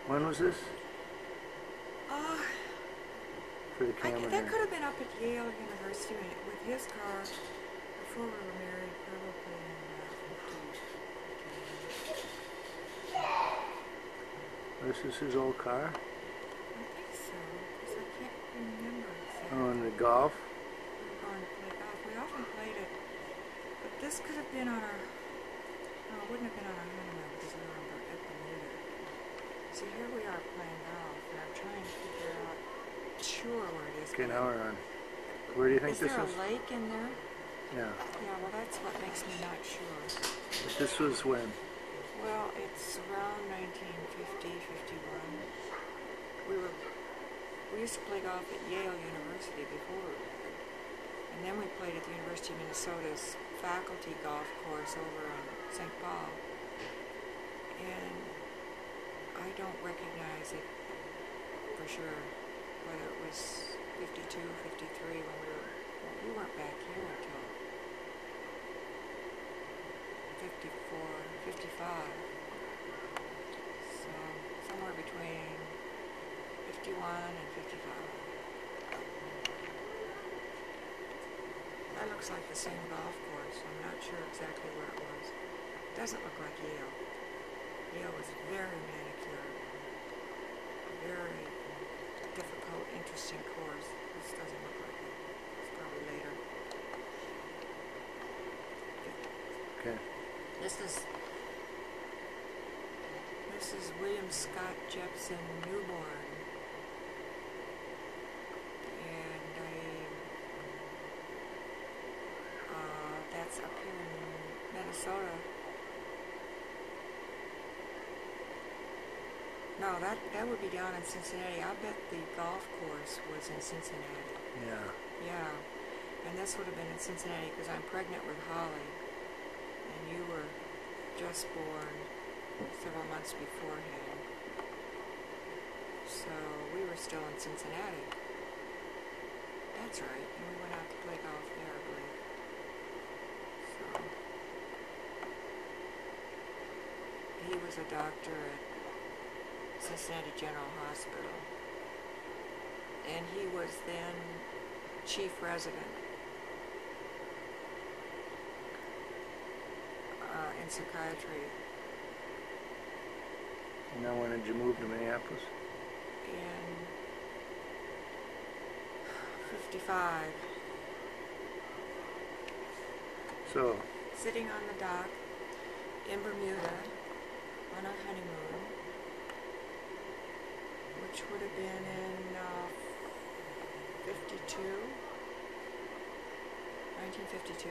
When was this? Uh, For the camera that here. could have been up at Yale University with his car before we were married, probably in This is his old car? I think so, because I can't remember exactly. Oh, and the golf? We were going to play golf. We often played it, but this could have been on our, no, it wouldn't have been on our honeymoon because we were at Bermuda. See, here we are playing golf, and I'm trying to figure out, sure where it is. Okay, now we're on. Where do you think this is? Is there a lake in there? Yeah. Yeah, well that's what makes me not sure. But this was when? Well, it's around 1950, 51. We used to play golf at Yale University before, and then we played at the University of Minnesota's faculty golf course over in St. Paul. And I don't recognize it for sure whether it was 52, 53 when we weren't back here until 54, 55. So somewhere between 51 and 55. That looks like the same golf course. I'm not sure exactly where it was. It doesn't look like Yale. Yale was very manicured. Very difficult, interesting course. This doesn't look like it. It's probably later. Okay. This is William Scott Jepson newborn, and that's up here in Minnesota. No, that would be down in Cincinnati. I bet the golf course was in Cincinnati. Yeah. Yeah, and this would have been in Cincinnati because I'm pregnant with Holly, and you were just born several months beforehand. So we were still in Cincinnati. That's right, and we went out to play golf there, I believe. So he was a doctor at Cincinnati General Hospital, and he was then chief resident in psychiatry. And now when did you move to Minneapolis? In 55. So, Sitting on the dock in Bermuda on our honeymoon, which would have been in 52, 1952.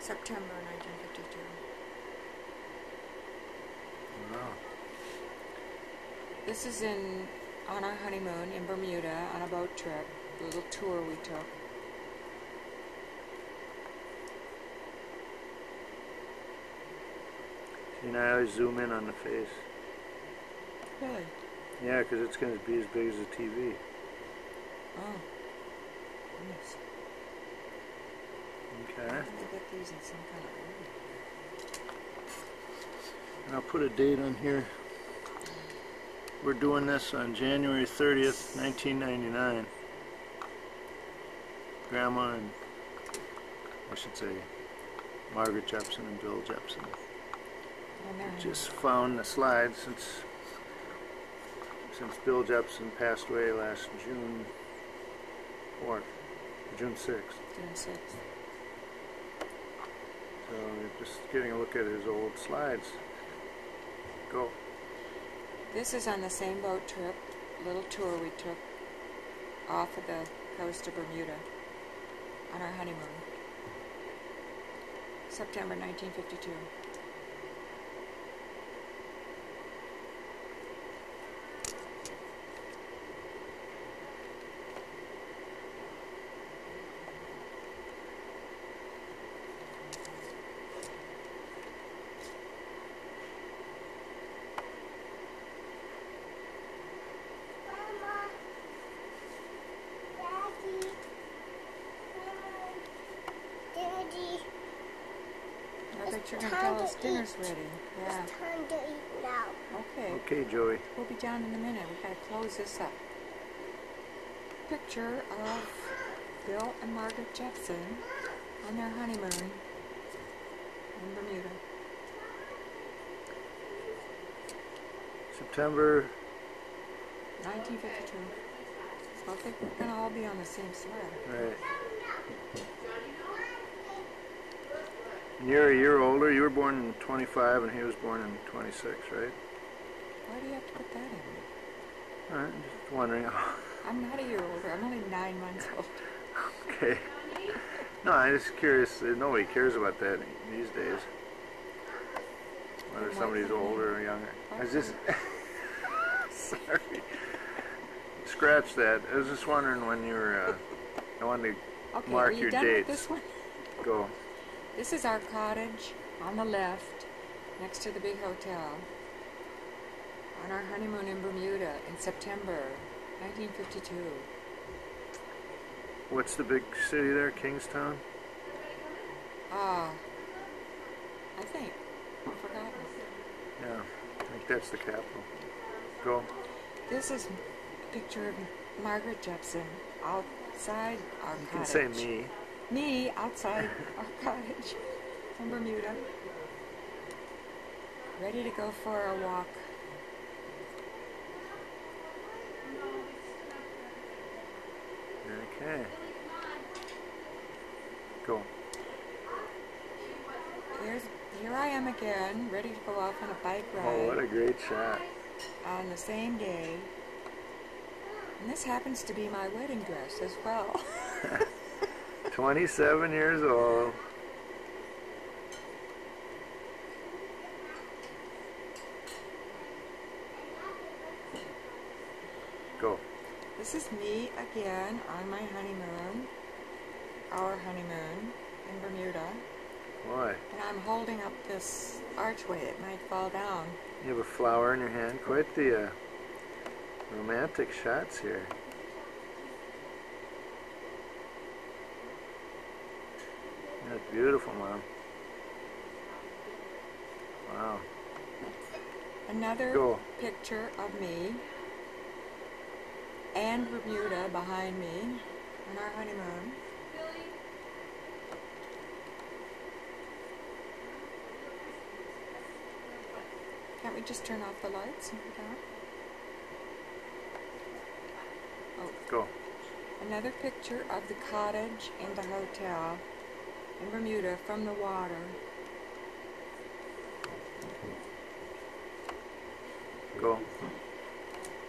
September 1952. wow. This is on our honeymoon in Bermuda on a boat trip, a little tour we took. See, now I always zoom in on the face. Really? Yeah, because it's going to be as big as a TV. Oh. Goodness. Okay. I'm going to get these in some kind of order. And I'll put a date on here. We're doing this on January 30th, 1999. Grandma and, I should say, Margaret Jepson and Bill Jepson. Just found the slides since Bill Jepson passed away last June 4th, June 6th. June 6th. So we're just getting a look at his old slides. Go. This is on the same boat trip, little tour we took off of the coast of Bermuda on our honeymoon. September 1952. I bet you're going to tell us dinner's ready. Yeah. It's time to eat now. Okay. Okay, Joey. We'll be down in a minute. We've got to close this up. Picture of Bill and Margaret Jepson on their honeymoon in Bermuda. September 1952. Well, I think we're going to all be on the same slide. Right. And you're a year older. You were born in 25 and he was born in 26, right? Why do you have to put that in? Alright, just wondering. I'm not a year older. I'm only 9 months old. Okay. No, I'm just curious. Nobody cares about that these days. Whether somebody's older or younger. I was just... Sorry. Scratch that. I was just wondering when you were... I wanted to Okay, mark are you your done dates. with this one? Go. This is our cottage on the left, next to the big hotel, on our honeymoon in Bermuda in September 1952. What's the big city there? Kingstown? I think. I've forgotten. Yeah, I think that's the capital. Go. This is a picture of Margaret Jepson outside our You cottage. can say me. Me outside our cottage in Bermuda, ready to go for a walk. Okay. Go. Here I am again, ready to go off on a bike ride. Oh, what a great shot. On the same day. And this happens to be my wedding dress as well. 27 years old. Go. This is me again on my honeymoon, our honeymoon in Bermuda. Boy. And I'm holding up this archway. It might fall down. You have a flower in your hand. Quite the romantic shots here. That's beautiful, Mom. Wow. Another picture of me and Bermuda behind me on our honeymoon. Can't we just turn off the lights and put down? Oh. Go. Another picture of the cottage and the hotel in Bermuda from the water. Go.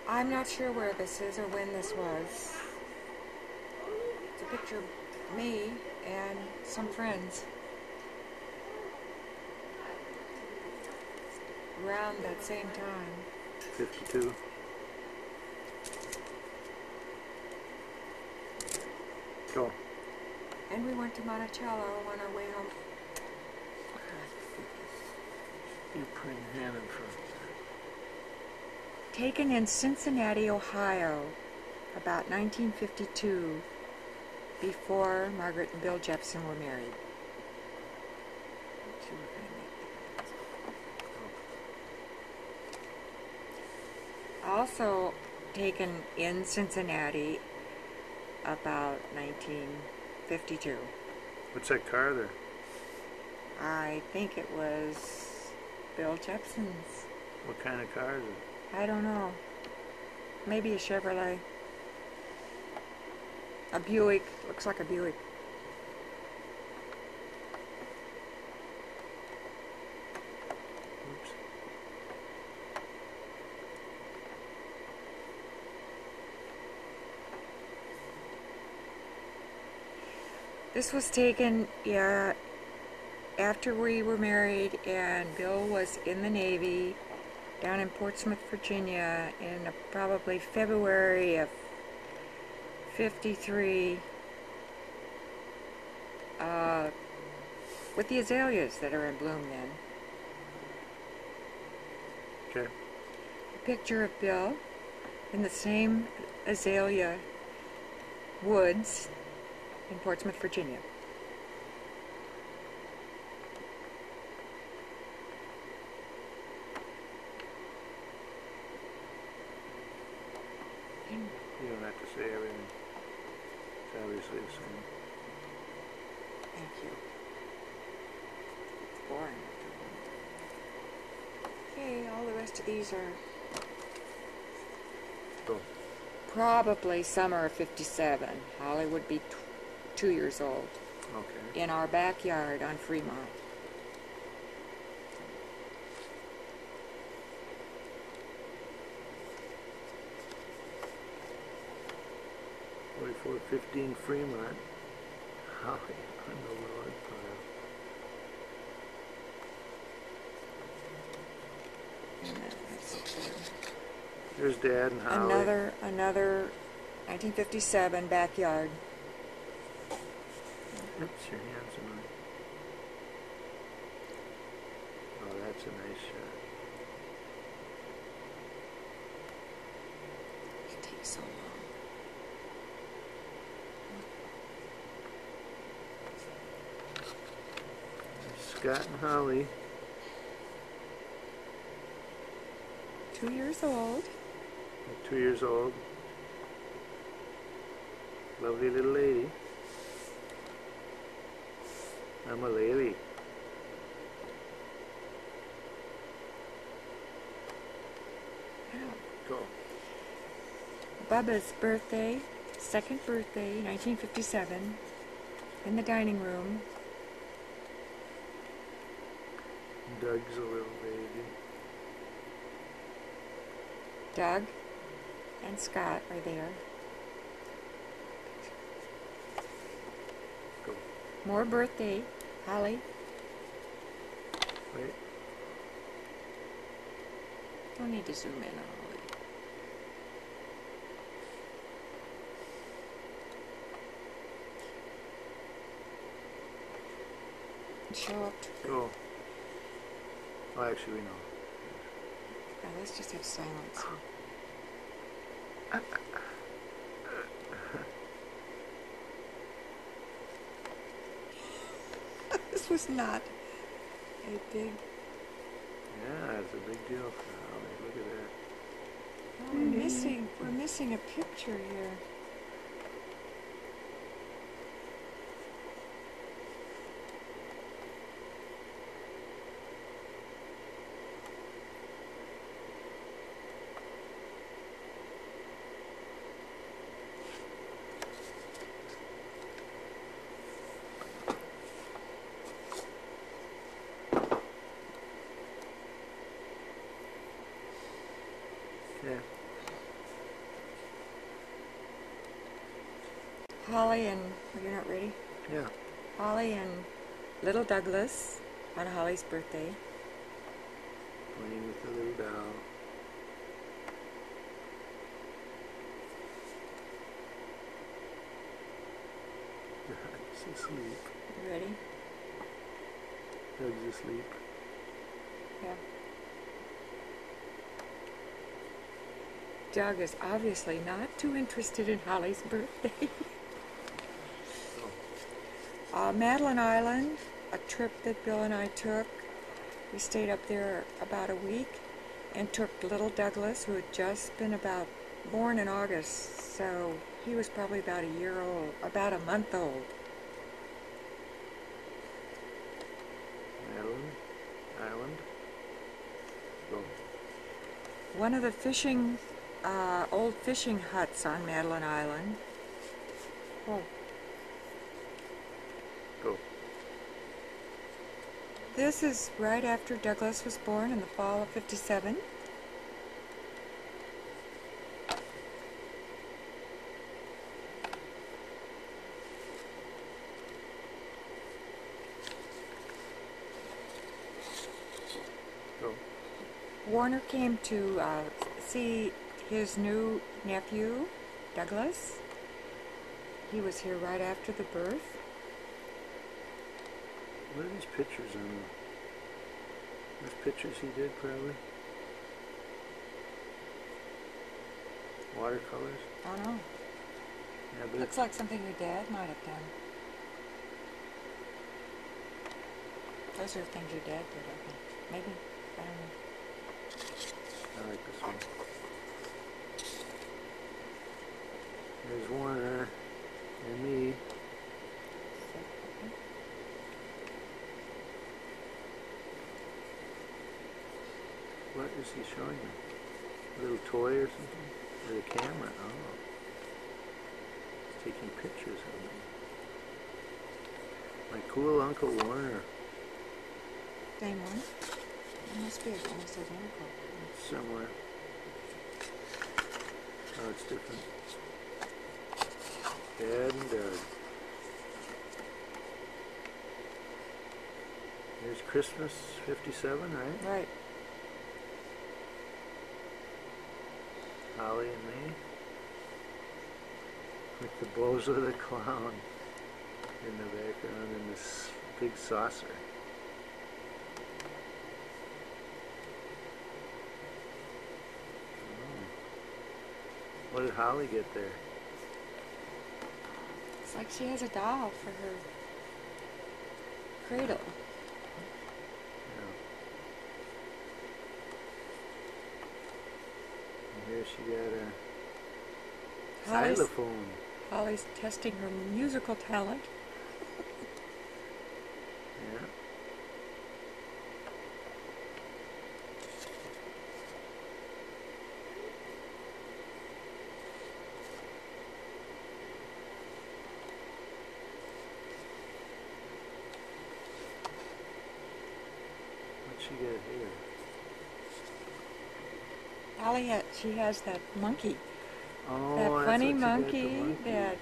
I'm not sure where this is or when this was. It's a picture of me and some friends around that same time. 52. Go. And we went to Monticello on our way home. You put your hand in front. Taken in Cincinnati, Ohio, about 1952, before Margaret and Bill Jepson were married. Also taken in Cincinnati about 1952. What's that car there? I think it was Bill Jepson's. What kind of car is it? I don't know. Maybe a Chevrolet. A Buick. Looks like a Buick. Oops. This was taken, after we were married and Bill was in the Navy down in Portsmouth, Virginia in probably February of 53 with the azaleas that are in bloom then. Okay. A picture of Bill in the same azalea woods in Portsmouth, Virginia. exactly the same. Thank you. Boring. Okay, all the rest of these are Go. probably summer of 57. Holly would be 2 years old. Okay. In our backyard on Fremont. 4415 Fremont. Holly on the log pile. And that's There's Dad and Holly. another 1957 backyard. Oops, your hands are mine. Oh, that's a nice shot. It takes so long. Scott and Holly. 2 years old. They're 2 years old. Lovely little lady. I'm a lady. Go. Bubba's birthday, second birthday, 1957, in the dining room. Doug's a little baby. Doug and Scott are there. Go. More birthday, Holly. Wait. Don't need to zoom in on Holly. Show up. Go. Oh, actually, we know. Let's just have silence. This was not a big... Yeah, it's a big deal for Holly. Look at that. Oh, we're missing a picture here. Yeah. Holly and... Oh, you're not ready? Yeah. Holly and little Douglas on Holly's birthday. Playing with the little doll. Doug's asleep. You ready? Doug's asleep. Yeah. Doug is obviously not too interested in Holly's birthday. Madeline Island, a trip that Bill and I took. We stayed up there about a week and took little Douglas, who had just been born in August, so he was probably about a year old, about a month old. Madeline Island. Go. One of the old fishing huts on Madeline Island. Oh. Go. This is right after Douglas was born in the fall of 57. Go. Warner came to see his new nephew, Douglas. He was here right after the birth. What are these pictures on? Those pictures he did, probably? Watercolors? I don't know. Yeah, but Looks like something your dad might have done. Those are things your dad did, I think. Maybe. I don't know. I like this one. There's Warner. And me. What is he showing me? A little toy or something? With a camera? Oh. He's taking pictures of me. My cool Uncle Warner. Same one? It must be almost identical. It's similar. Oh, it's different. Dad and Doug. Here's Christmas 57, right? Right. Holly and me. With the Bozo the Clown in the background and this big saucer. Oh. What did Holly get there? It's like she has a doll for her cradle. Yeah. And here she got a xylophone. Holly's testing her musical talent. Yeah. What'd she get here? She has that monkey. Oh, That that's funny what she got, the monkey monkey. that,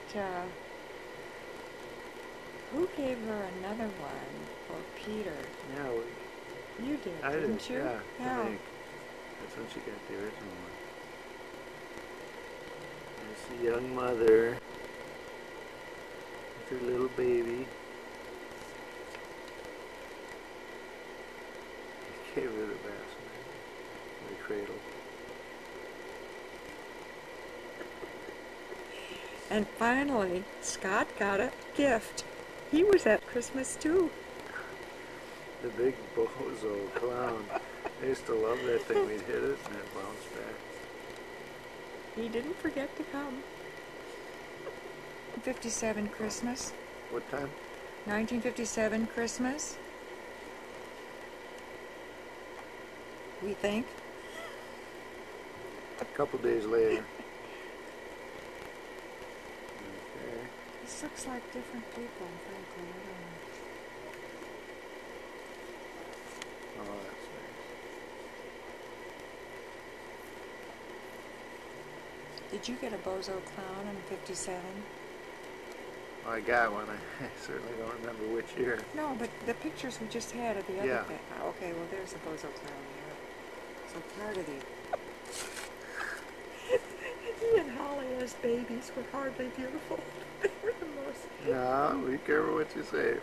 who gave her another one for Peter? Yeah, You did, I didn't did, you? yeah. Yeah. I think that's when she got the original one. There's the young mother with her little baby. He gave her the basket, the cradle. And finally, Scott got a gift. He was at Christmas too. The big Bozo clown. I used to love that thing. We'd hit it and it bounced back. He didn't forget to come. 57 Christmas. What time? 1957 Christmas. We think. A couple days later. Okay. This looks like different people, frankly. I don't know. Oh, that's nice. Did you get a Bozo clown in 57? Well, I got one. I certainly don't remember which year. No, but the pictures we just had of the other Yeah. thing. Oh, okay, well, there's a Bozo clown there. So part of the... He and Holly as babies were hardly beautiful. They were the most... No, be careful what you say.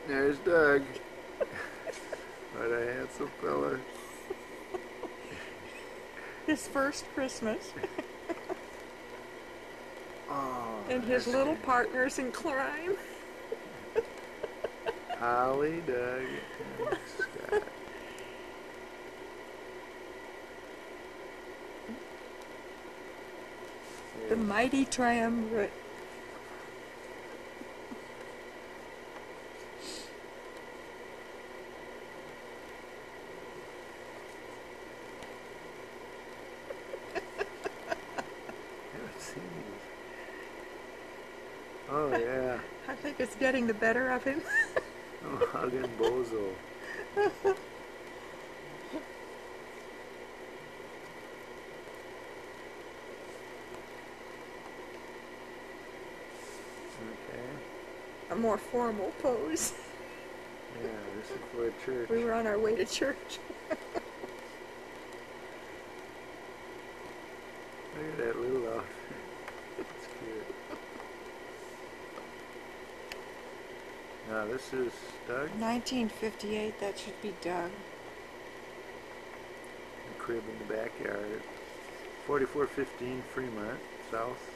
There's Doug. What a handsome fella. His first Christmas. Oh, And his that's little great. partners in crime. Holly, Doug, and Scott. The mighty triumvirate. I haven't seen these. Oh, yeah. I think it's getting the better of him. Oh, hugging Bozo. Okay. A more formal pose. Yeah, this is for church. We were on our way to church. Look at that little outfit. It's cute. Now this is Doug. 1958, that should be Doug. The crib in the backyard. 4415 Fremont, south.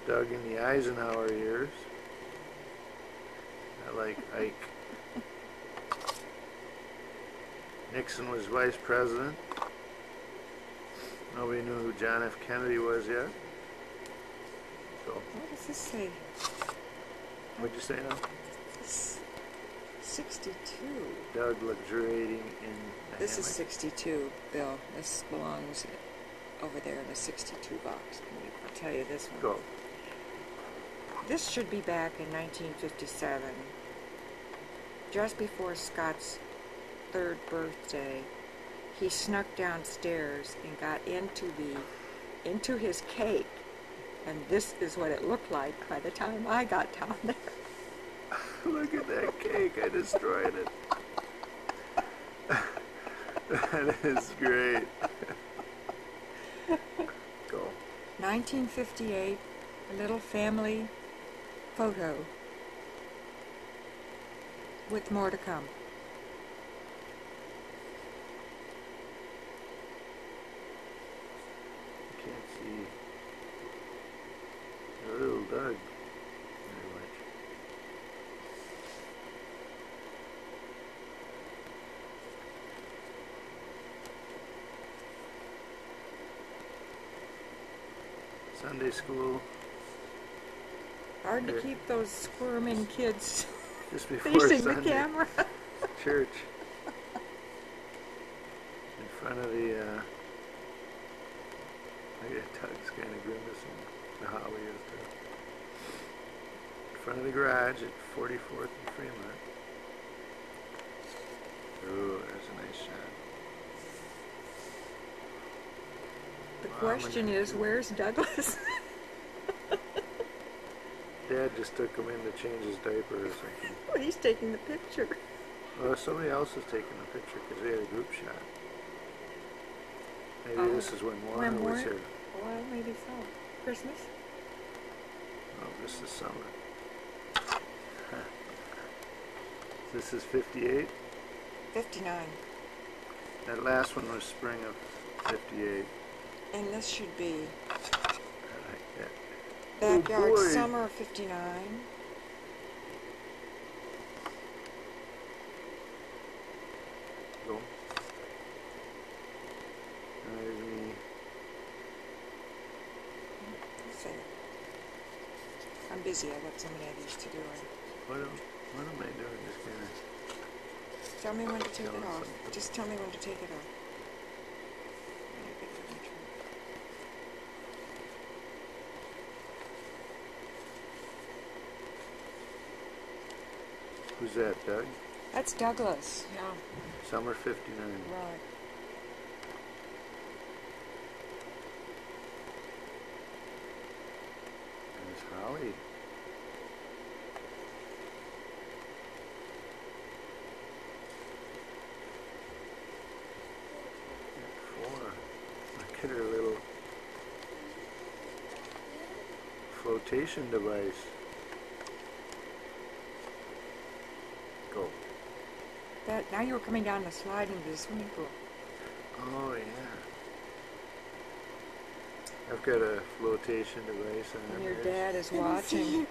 There's Doug in the Eisenhower years. I like Ike. Nixon was vice president. Nobody knew who John F. Kennedy was yet. does this say? What'd you say now? This 62. Doug luxuriating in the This is hammock. 62, Bill. This belongs over there in the 62 box. I'll tell you this one. Go. This should be back in 1957, just before Scott's 3rd birthday. He snuck downstairs and got into his cake, and this is what it looked like by the time I got down there. Look at that cake. I destroyed it. That is great. Go. 1958, a little family photo with more to come. Can't see the little Doug very much. Sunday school Hard to keep those squirming kids just before facing Sunday. the camera. Church in front of the look at Doug's kind of grimacing. The Holly is too. In front of the garage at 44th and Fremont. Ooh, there's a nice shot. The question is, where's Douglas? Dad just took him in to change his diaper or something. When he's taking the picture. Well, somebody else is taking the picture because they had a group shot. Maybe Oh, this is when when Warner was Warner- here. Well, maybe so. Christmas? Oh, this is summer. This is 58. 59. That last one was spring of 58. And this should be I like that. backyard boy. summer of 59. Go. There's me. So, I'm busy. I got so many others to do. What am I doing? Just kind of. Tell me when to take it Telling off. something. Just tell me when to take it off. Who's that, Doug? That's Douglas. Yeah. Summer 59. Right. There's Holly. Look at her little flotation device. Go. Now you were coming down the slide into the swimming pool. Oh yeah. I've got a flotation device on And your there. dad is watching.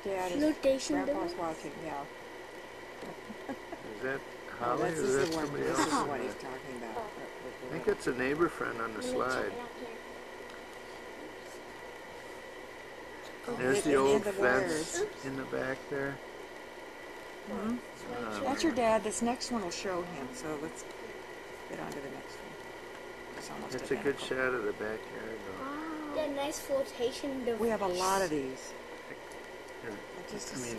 Dad is. Flotation Grandpa's device? watching. Yeah. Is that Holly or This is is that the one. somebody This else? is the one he's talking about. I think it's a neighbor friend on the slide. There's the old fence in the back there. Mm-hmm. That's your dad. This next one will show him. So let's get on to the next one. It's almost That's a good identical. shot of the backyard though. That nice flotation device. We have a lot of these. Here, Just I a mean,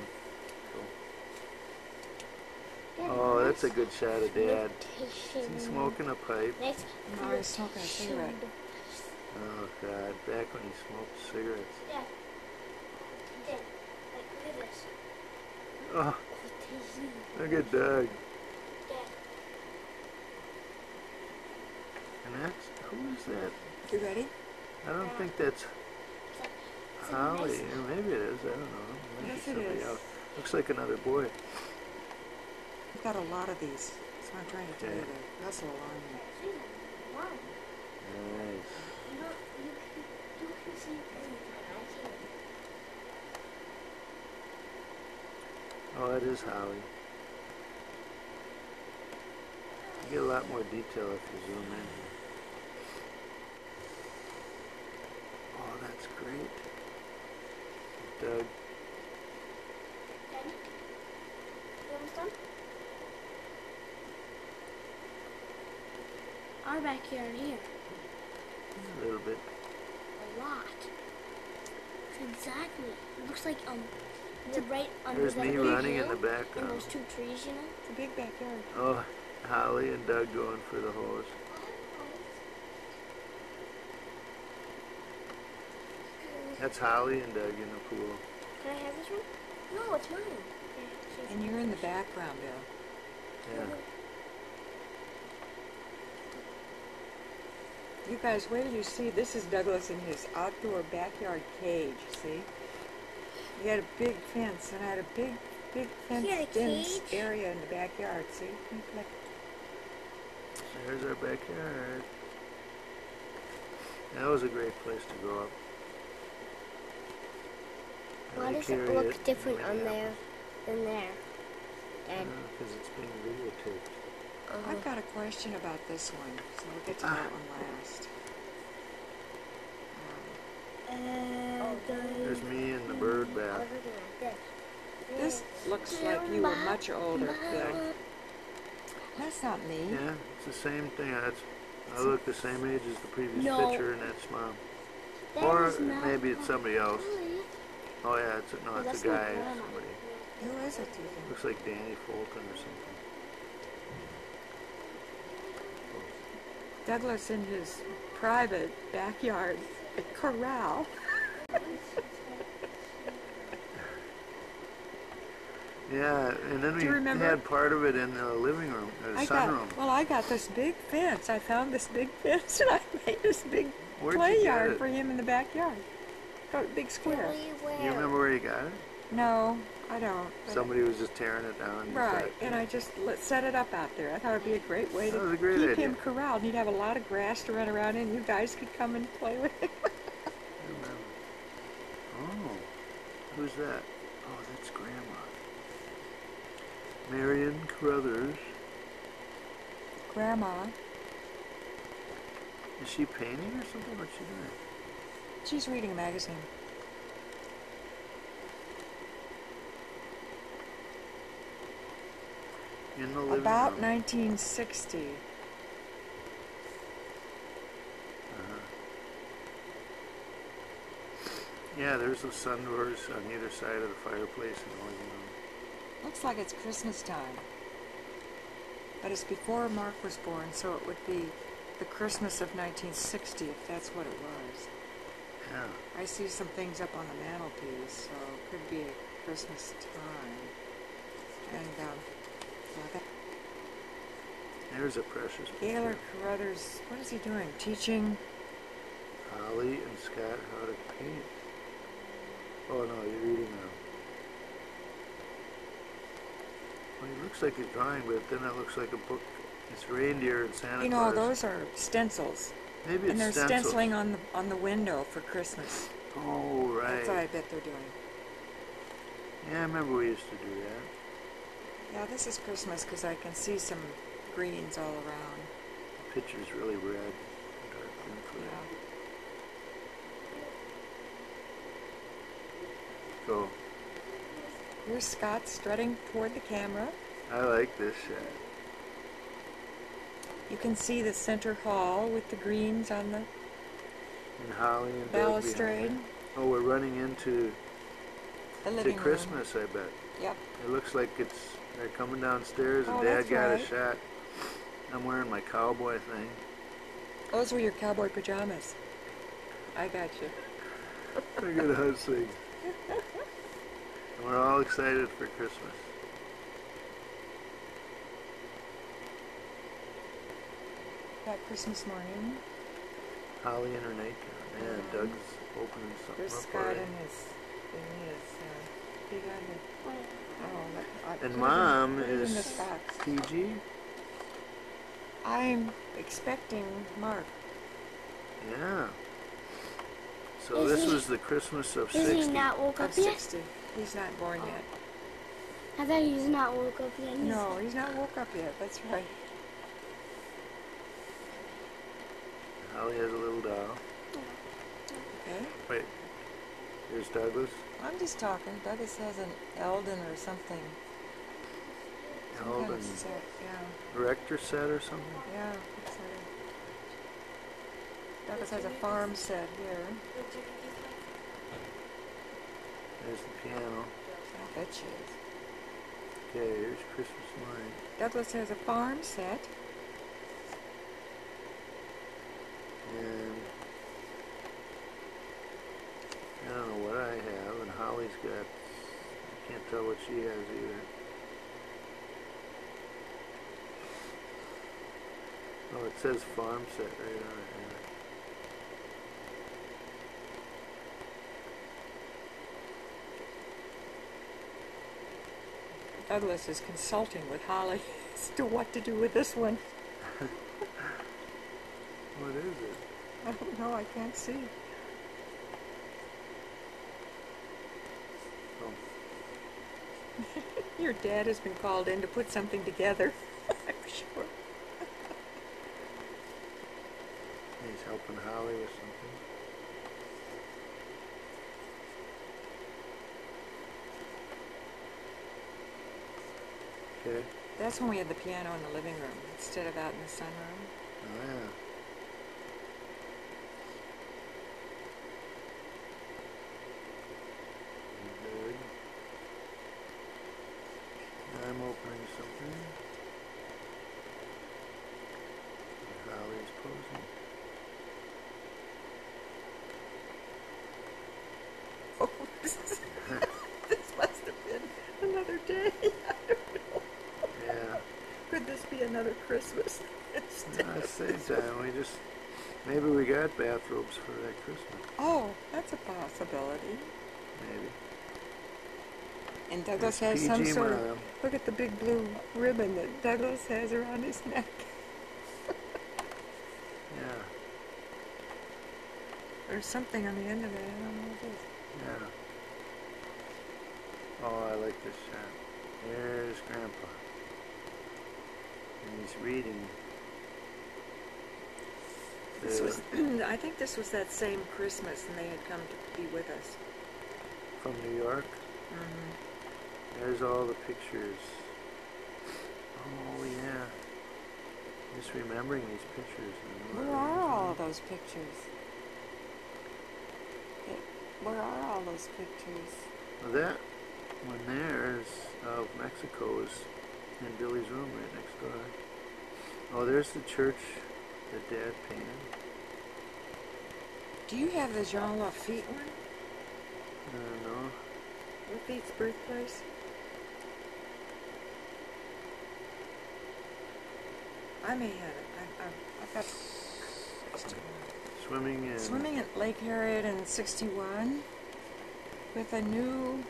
oh, that's a good shot of Dad. Is he smoking a pipe? Nice No, he's smoking a cigarette. Oh God, back when he smoked cigarettes. Dad. Dad, like, look at this. Oh, Flotation. look at Doug. Dad. And that's, who's that? You ready? I don't think that's It's a Holly. nice- Or maybe it is, I don't know. Maybe Yes, it somebody is. else. Looks like another boy. We've got a lot of these. So I'm trying to tell you Yeah. to hustle along here. Wow. Nice. You know, you can see everything. I can't. Oh, that is Holly. You get a lot more detail if you zoom in. Oh, that's great. Doug. Done? You almost done? Our backyard here. A little bit. A lot. Exactly. It looks like we're right under There's that me big running hill, in the and background. those two trees, you know. It's a big backyard. Oh, Holly and Doug going for the hose. That's Holly and Doug in the pool. Can I have this one? No, it's mine. And you're in the background, Bill. Yeah. You guys, wait till you see. This is Douglas in his outdoor backyard cage, see? He had a big fence, and I had a big fenced-in cage? area in the backyard, see? Like, There's our backyard. That was a great place to grow up. Why does it look different on there than there? Dad. Because it's being videotaped. I've got a question about this one, so we'll get to that one last. There's me and the bird bath. This looks like you were much older, Bill. That's not me. Yeah, it's the same thing. I look the same age as the previous No. picture, and that's Mom. That Or is not maybe it's somebody else. Oh yeah, it's that's a not guy. Grandma. Somebody. Who is it, do you think? Looks like Danny Fulton or something. Douglas in his private backyard corral. Yeah, and then Do you we remember? had part of it in the living room, the sunroom. I got this big fence. I found this big fence, and I made this big Where'd play you get yard it? for him in the backyard. Got a big square. You remember where you got it? No, I don't. but- Somebody was just tearing it down. And you Right, thought, and I just set it up out there. I thought it'd be a great way That was a to great keep idea. him corralled. He'd have a lot of grass to run around in. You guys could come and play with him. I remember. Oh, who's that? Oh, that's Grandma. Marion Carrothers. Grandma, Is she painting or something? What's she doing? she's reading a magazine. In the living About room. 1960. Yeah, there's those sun doors on either side of the fireplace in the living room. Looks like it's Christmas time. But it's before Mark was born, so it would be the Christmas of 1960, if that's what it was. Yeah. I see some things up on the mantelpiece, so it could be Christmas time. And, well, that There's a precious Gaylor picture. Carruthers, what is he doing? Teaching? Holly and Scott how to paint. Oh no, you're reading now. Well, it looks like he's drawing, but then it looks like a book. It's reindeer and Santa You know, Claus. those are stencils. Maybe And it's they're stencils. stenciling on the window for Christmas. Oh, right. That's what I bet they're doing. Yeah, I remember we used to do that. Yeah, this is Christmas because I can see some greens all around. The picture's really red. Dark green for Yeah. that. Go. Here's Scott strutting toward the camera. I like this shot. You can see the center hall with the greens on the And Holly and Doug balustrade. behind. Oh, we're running into The to living room. Christmas, I bet. Yep. It looks like they're coming downstairs and Oh, Dad that's got right. a shot. I'm wearing my cowboy thing. Those were your cowboy pajamas. I got you. Look at us sing. We're all excited for Christmas. That Christmas morning. Holly in her nightgown. Man, Doug's opening something There's up Scott already. in his big onion. Oh, And put Mom it in is this box. PG. I'm expecting Mark. Yeah. So Is this he- was the Christmas of Is 60. he not woke Of up yet? 60. He's not born yet. I thought he's not woke up yet. No, he's not woke up yet. That's right. Holly has a little doll. Okay. Wait. Here's Douglas. I'm just talking. Douglas has an Eldon or something. Some kind Eldon of set, yeah. Rector set or something? Yeah, it's Douglas has a farm set here. There's the piano. I bet she is. Okay, here's Christmas morning. Douglas has a farm set. And I don't know what I have, and Holly's got, I can't tell what she has either. Oh, it says farm set right on it. Douglas is consulting with Holly as to what to do with this one. What is it? I don't know, I can't see. Oh. Your dad has been called in to put something together, I'm sure. He's helping Holly with something. Okay. That's when we had the piano in the living room instead of out in the sunroom. Oh, yeah. Good. I'm opening something. Holly's posing. Oh, this must have been another day. I don't know. Yeah. Could this be another Christmas? At the same time, maybe we got bathrobes for that Christmas. Oh, that's a possibility. Maybe. And Douglas It's has some PG sort Mom. of, look at the big blue ribbon that Douglas has around his neck. Yeah. There's something on the end of it, I don't know what it is. Yeah. Oh, I like this shot. There's Grandpa. And he's reading. This was, I think this was that same Christmas, and they had come to be with us. From New York. Mm-hmm. There's all the pictures. Oh, yeah. Just remembering these pictures. Where are all those pictures? Where are all those pictures? Well, that one there is of Mexico's in Billy's room right next door. Oh, there's the church that Dad painted. Do you have the Jean Lafitte one? No. Lafitte's birthplace? I may have it. I've got Swimming at Lake Harriet in 61 with a new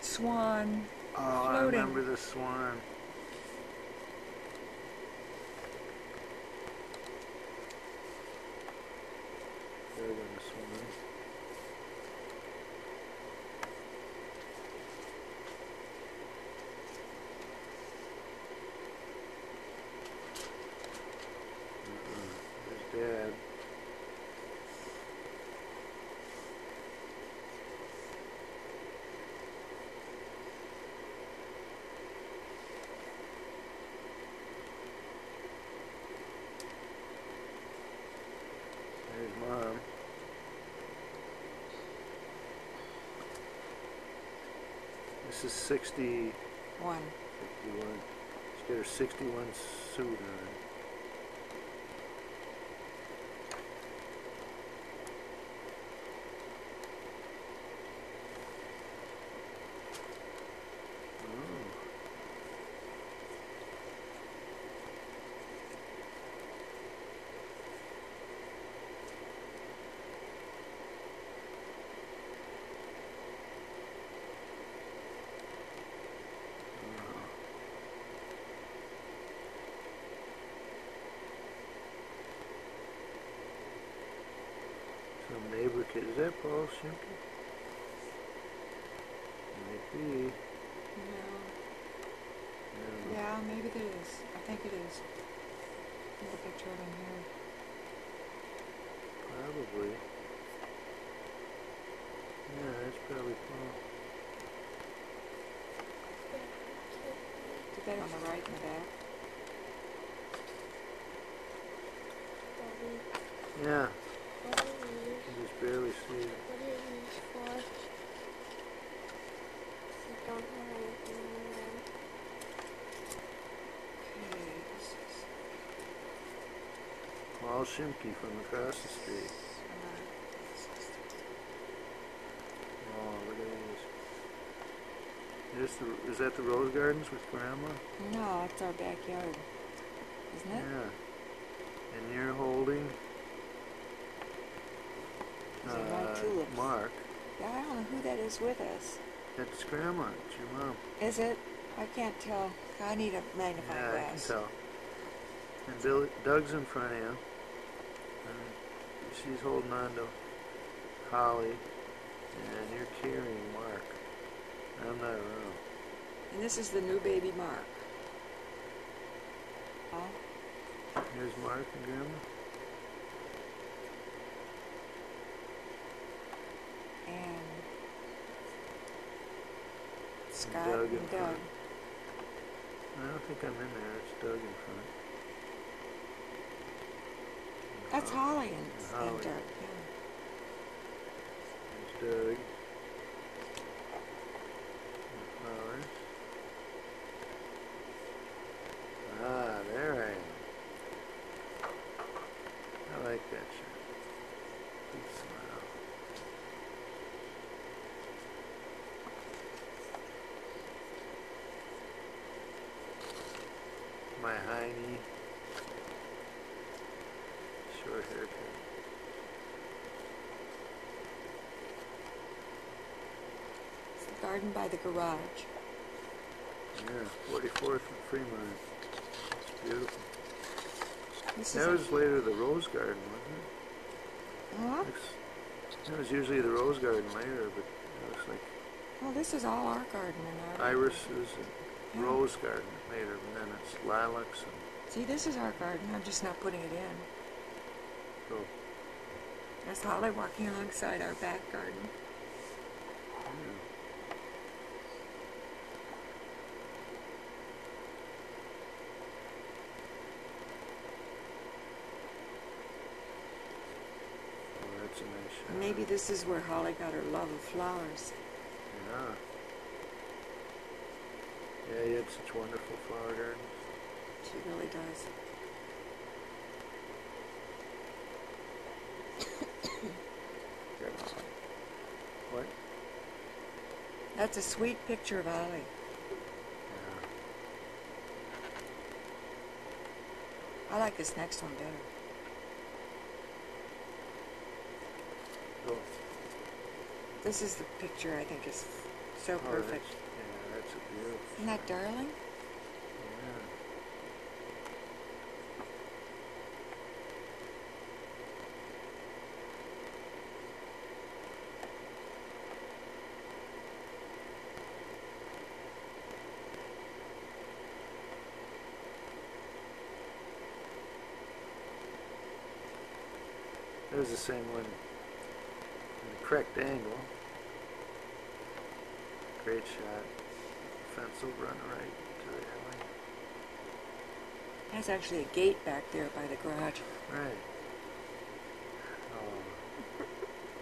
swan I floating. remember the swan. There goes the swan. There's Dad. There's Mom. This is 61. One. She's got her 61 suit on. Some neighbor kid. Is that Paul Shimke? Might be. No. No. Yeah, maybe it is. I think it is. There's a picture of him here. Probably. Yeah, that's probably Paul. Too bad on the right and the back. Yeah, What are you these? can just barely see it. What are these for? I don't have anything in them. Okay, this is Paul Shimke from across the street. Oh, look at these. Is that the rose gardens with Grandma? No, it's our backyard, isn't it? Yeah. And you're holding These are my tulips. Mark. Yeah, I don't know who that is with us. That's Grandma. It's your mom. Is it? I can't tell. I need a magnifying Yeah, glass. I can tell. And Billy, Doug's in front of you. And she's holding on to Holly. And you're carrying Mark. I'm not around. And this is the new baby Mark. Oh, Here's Mark and Grandma. and Scott Doug in and Doug. front. I don't think I'm in there. It's Doug in front. That's Holly and Holly. Doug. Yeah. There's Doug. And flowers. Ah, there I am. I like that shirt. Big smile. My high knee. Short haircut. It's the garden by the garage. Yeah, 44th and Fremont. It's beautiful. This That is was later the Rose Garden, wasn't huh? it? That was usually the Rose Garden later, but it looks like Well, this is all our garden and our Irises and Yeah. Rose Garden later, and then it's lilacs and See, this is our garden. I'm just not putting it in. oh, There's Holly walking alongside our back garden. yeah. Oh, that's a nice shot. And maybe this is where Holly got her love of flowers. Yeah. Yeah, you had such wonderful flower gardens. She really does. Good Holly. What? That's a sweet picture of Holly. Yeah. I like this next one better. Oh, This is the picture I think is so oh, perfect. that's a beautiful. Isn't that darling? Yeah. That was the same one in the correct angle. Great shot. Fence will run right to the alley. There's actually a gate back there by the garage. Right. Oh,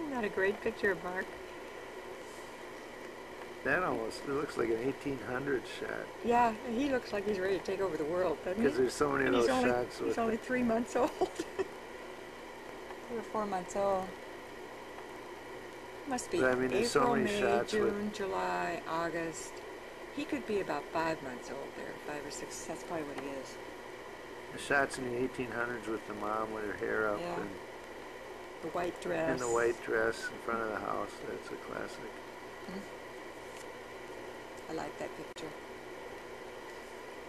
Isn't that a great picture of Mark? that almost, it looks like an 1800s shot. Yeah, he looks like he's ready to take over the world, doesn't he? Because there's so many of And those shots he's with only 3 months old. 3 or 4 months old. Must be But I mean, there's so April, many May, shots with- June, July, August. He could be about 5 months old there, 5 or 6. That's probably what he is. the shots in the 1800s with the mom with her hair up Yeah. and The white dress. in the white dress in front of the house. That's a classic. I like that picture.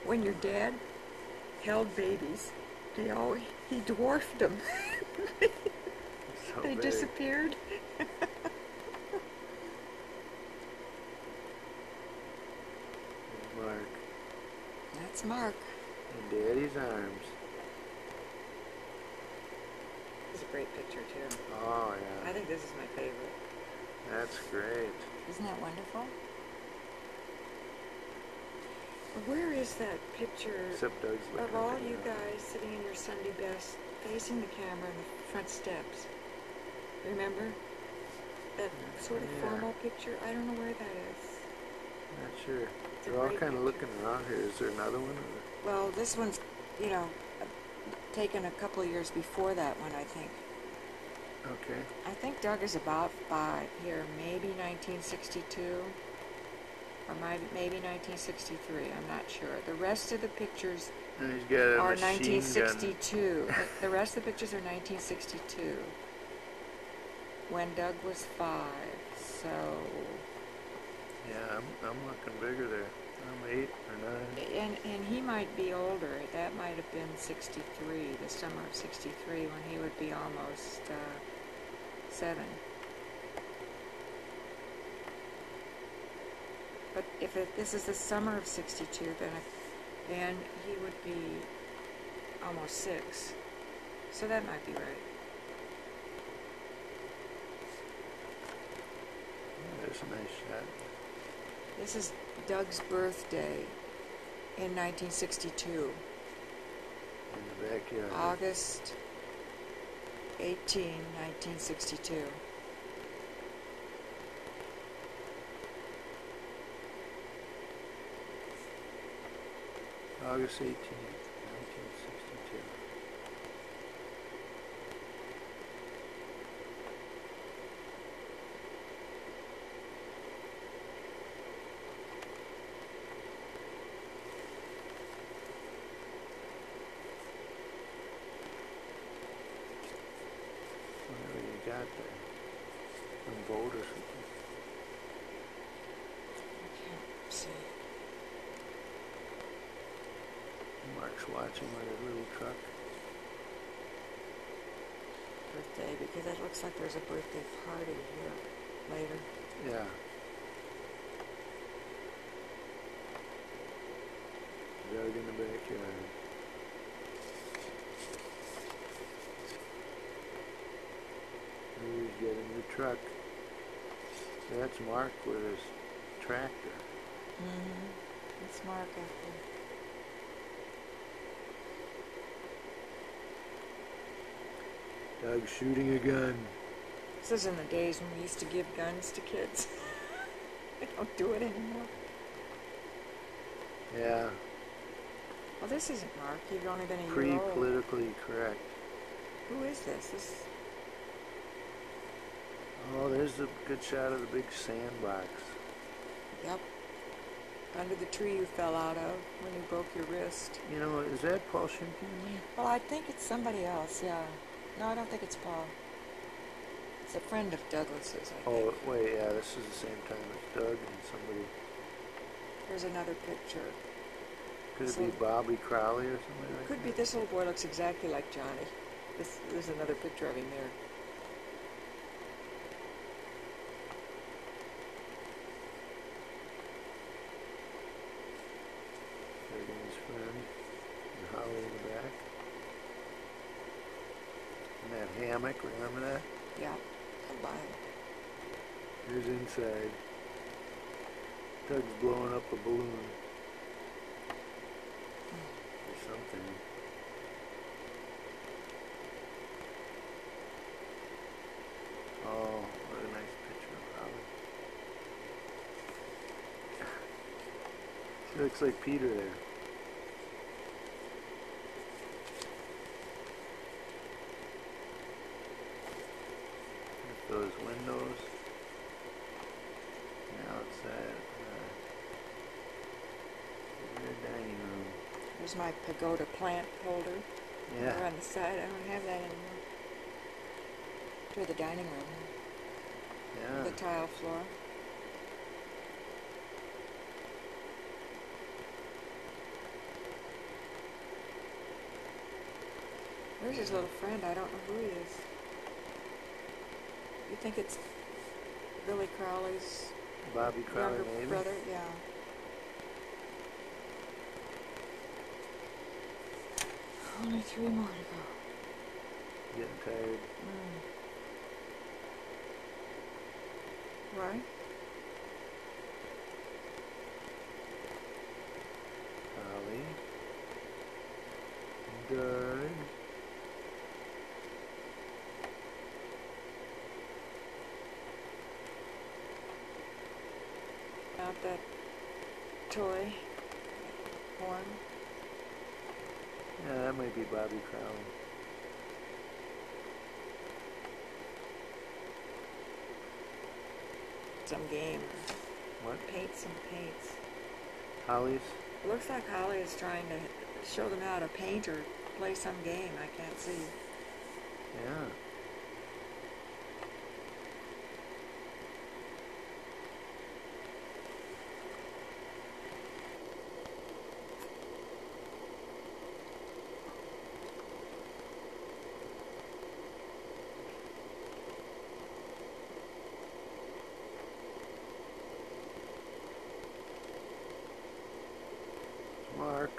When your dad held babies, he dwarfed them. So They big. disappeared. And Mark That's Mark. in Daddy's arms. It's a great picture too. Oh I yeah. think this is my favorite. That's great. Isn't that wonderful? Where is that picture Except Doug's looking of all at me you now. guys sitting in your Sunday best, facing the camera in the front steps? Remember? That sort of Yeah. formal picture? I don't know where that is. Not sure. It's a They're all great kind of picture. looking around here. Is there another one? Or? Well, this one's, you know, taken a couple of years before that one, I think. Okay. I think Doug is about 5 here, maybe 1962, or maybe 1963, I'm not sure. The rest of the pictures And he's got a are machine 1962. The rest of the pictures are 1962, when Doug was 5, so... gun. Yeah, I'm looking bigger there. I'm 8 or 9. And he might be older. That might have been 63, the summer of 63, when he would be almost 7. But if this is the summer of 62, then he would be almost 6. So that might be right. There's a nice shot. This is Doug's birthday in 1962, In the backyard. August 18, 1962. August 18th, 1962. Whatever you got there. Some boat or something. I can't see. Mark's watching with his little truck. Birthday, because it looks like there's a birthday party here later. Yeah. Doug in the backyard. He's getting the truck. That's Mark with his tractor. Mm-hmm. It's Mark up there. Doug shooting a gun. This is in the days when we used to give guns to kids. We don't do it anymore. Yeah. Well, this isn't Mark. You've only been a year old. Pre-politically correct. Who is this? Oh, there's a good shot of the big sandbox. Yep. Under the tree you fell out of when you broke your wrist. You know, is that Paul Shimke in there? Well, I think it's somebody else, yeah. No, I don't think it's Paul. It's a friend of Douglas's, I think. Oh, wait, yeah, this is the same time as Doug and somebody. Here's another picture. Could it be Bobby Crowley or something like that? Could be. This little boy looks exactly like Johnny. There's another picture of him there. Doug and his friend. And Holly in the back. And that hammock, remember that? Yeah, come by him. Here's inside. Doug's blowing up a balloon. Or something. Oh, what a nice picture of Holly. She looks like Peter there. There's those windows. And outside, the dining room. There's my pagoda plant holder. Yeah. There on the side. I don't have that anymore. To the dining room. Yeah. The tile floor. Where's his little friend? I don't know who he is. You think it's Billy Crowley's Bobby Crowley, younger maybe? brother? Yeah. Only 3 more to go. Getting tired. What? Holly. Doug. Not that toy. Horn. Yeah, that might be Bobby Crowley. Some game. What? Some paints. Holly's? It looks like Holly is trying to show them how to paint or play some game. I can't see. Yeah. Mark.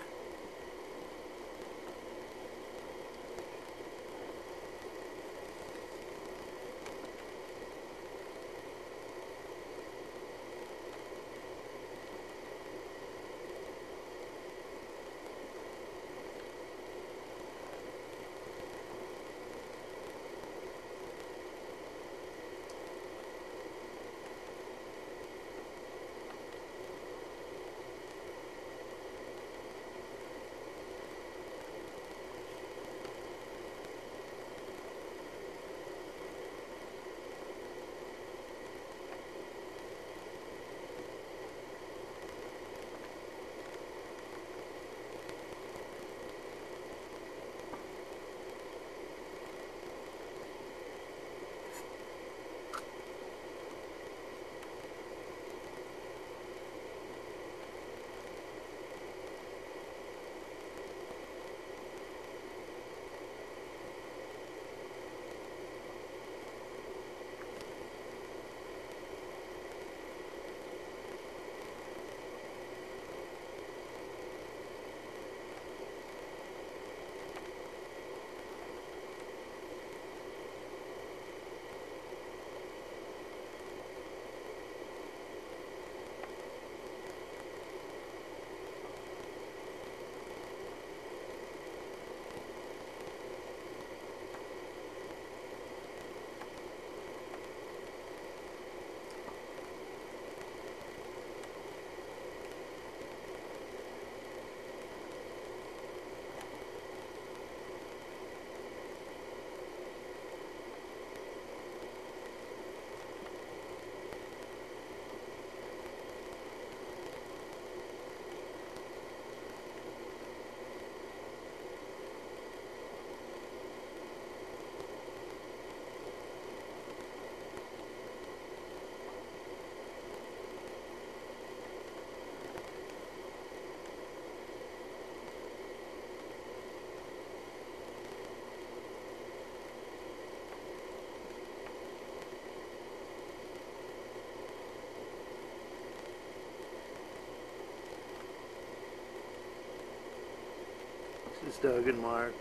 This is Doug and Mark,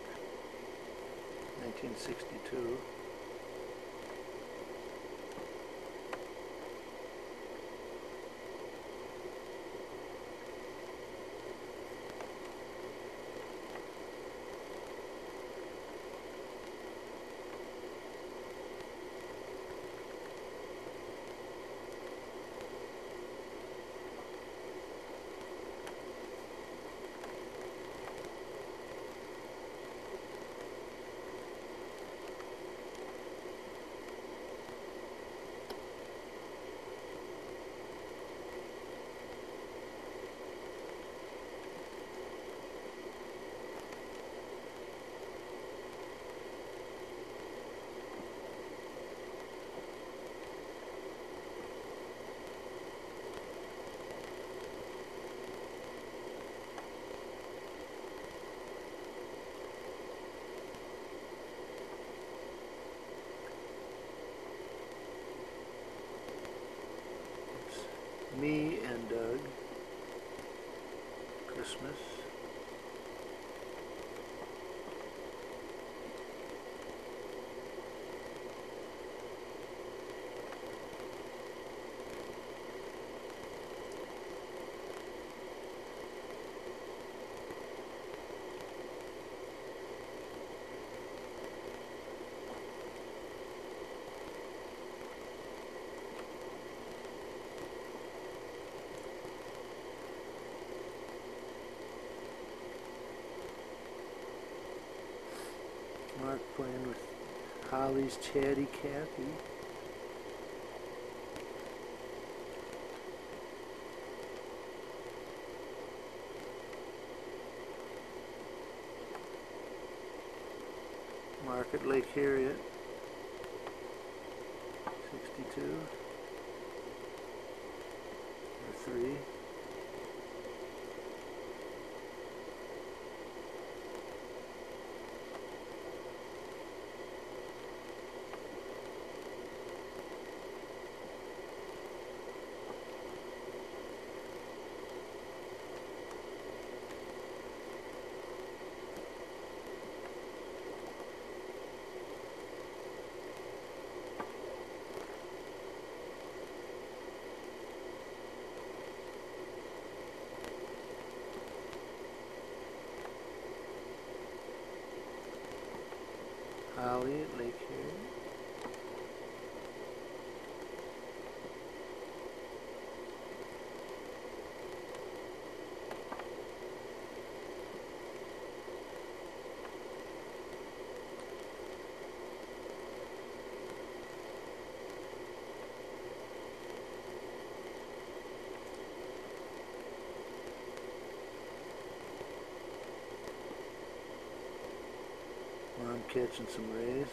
1962. Me and Doug. Christmas. Mark playing with Holly's chatty Cathy. Mark at Lake Harriet, 62, or 3. Holly at Lake Harriet. Mom catching some rays.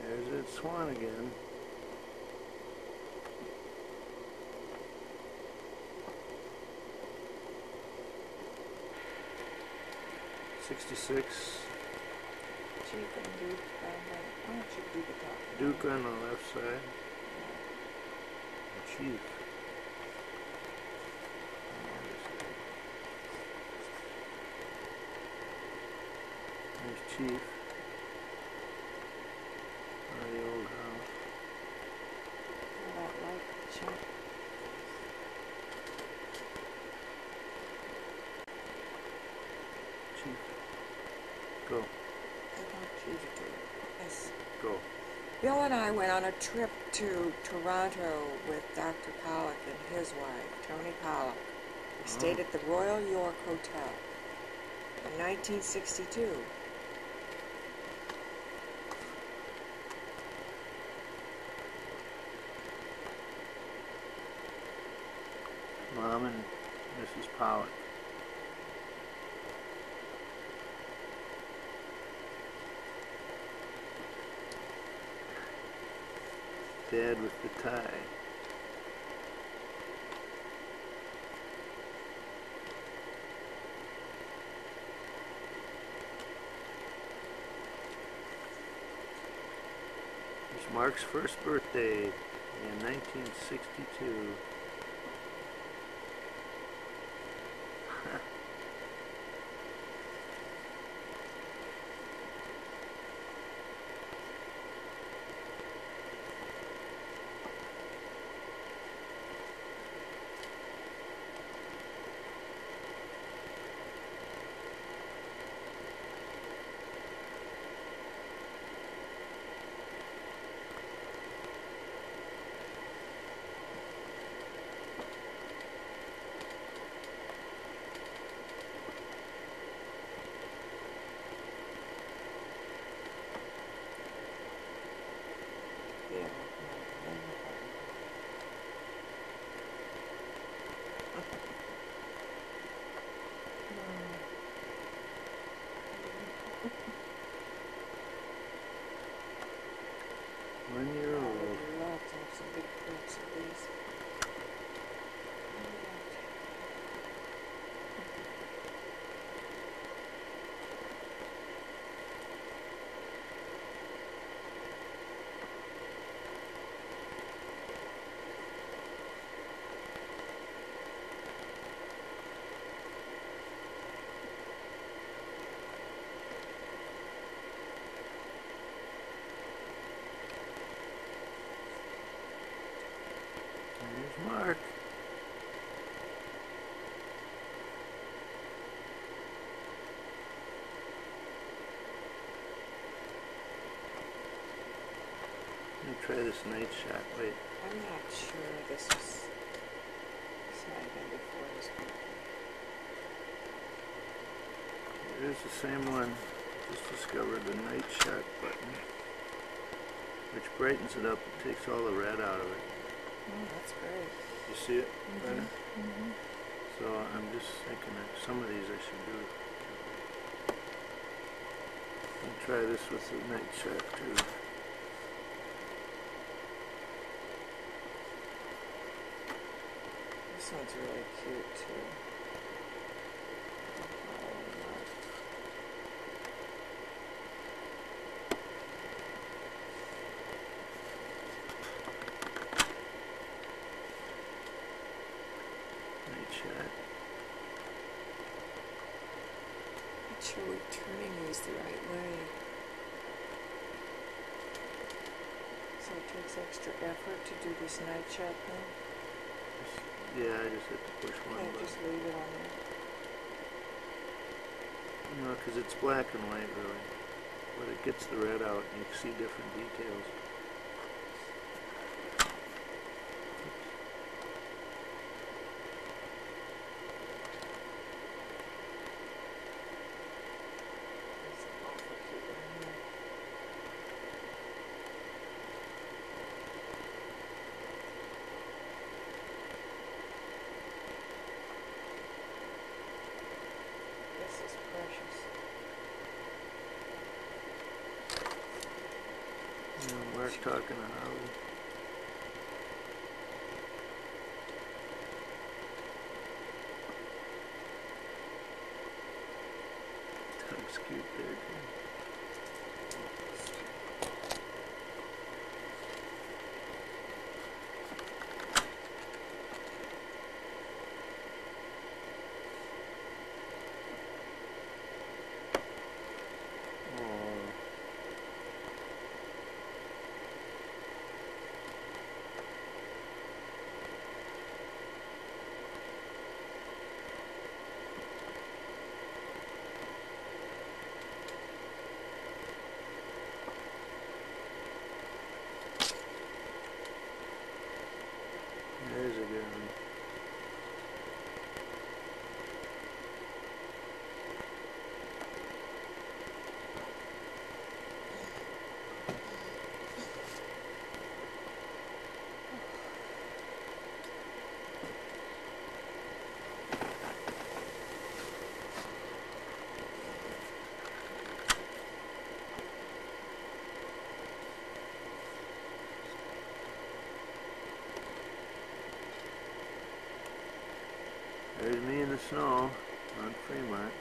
There's that swan again. $66. Chief and Duke. Why don't you do the top? Duke on the left side. Chief. There's Chief. The old house. That light Chief. Chief. Go. I want Chief to. Yes. Go. Bill and I went on a trip to Toronto with Dr. Pollock and his wife, Tony Pollock. We stayed at the Royal York Hotel in 1962. Mom and Mrs. Pollock. Dad with the tie. It's Mark's first birthday in 1962. Mark. Let me try this night shot. Wait. I'm not sure this was. This might have been before this birthday. Here's the same one. Just discovered the night shot button, which brightens it up and takes all the red out of it. Oh, that's great. You see it? Mm-hmm. Mm-hmm. So I'm just thinking that some of these I should do. I'll try this with the night shot too. This one's really cute too. Night shot. Not sure we're turning these the right way. So it takes extra effort to do this night shot thing. Yeah, I just have to push one Can't button. just leave it on there. No, because it's black and white really. But it gets the red out and you can see different details. That's awful cute right here. This is precious. You know, Mark talking to Holly. Doug's cute there too. Oh. There's a good one. There's me in the snow on Fremont.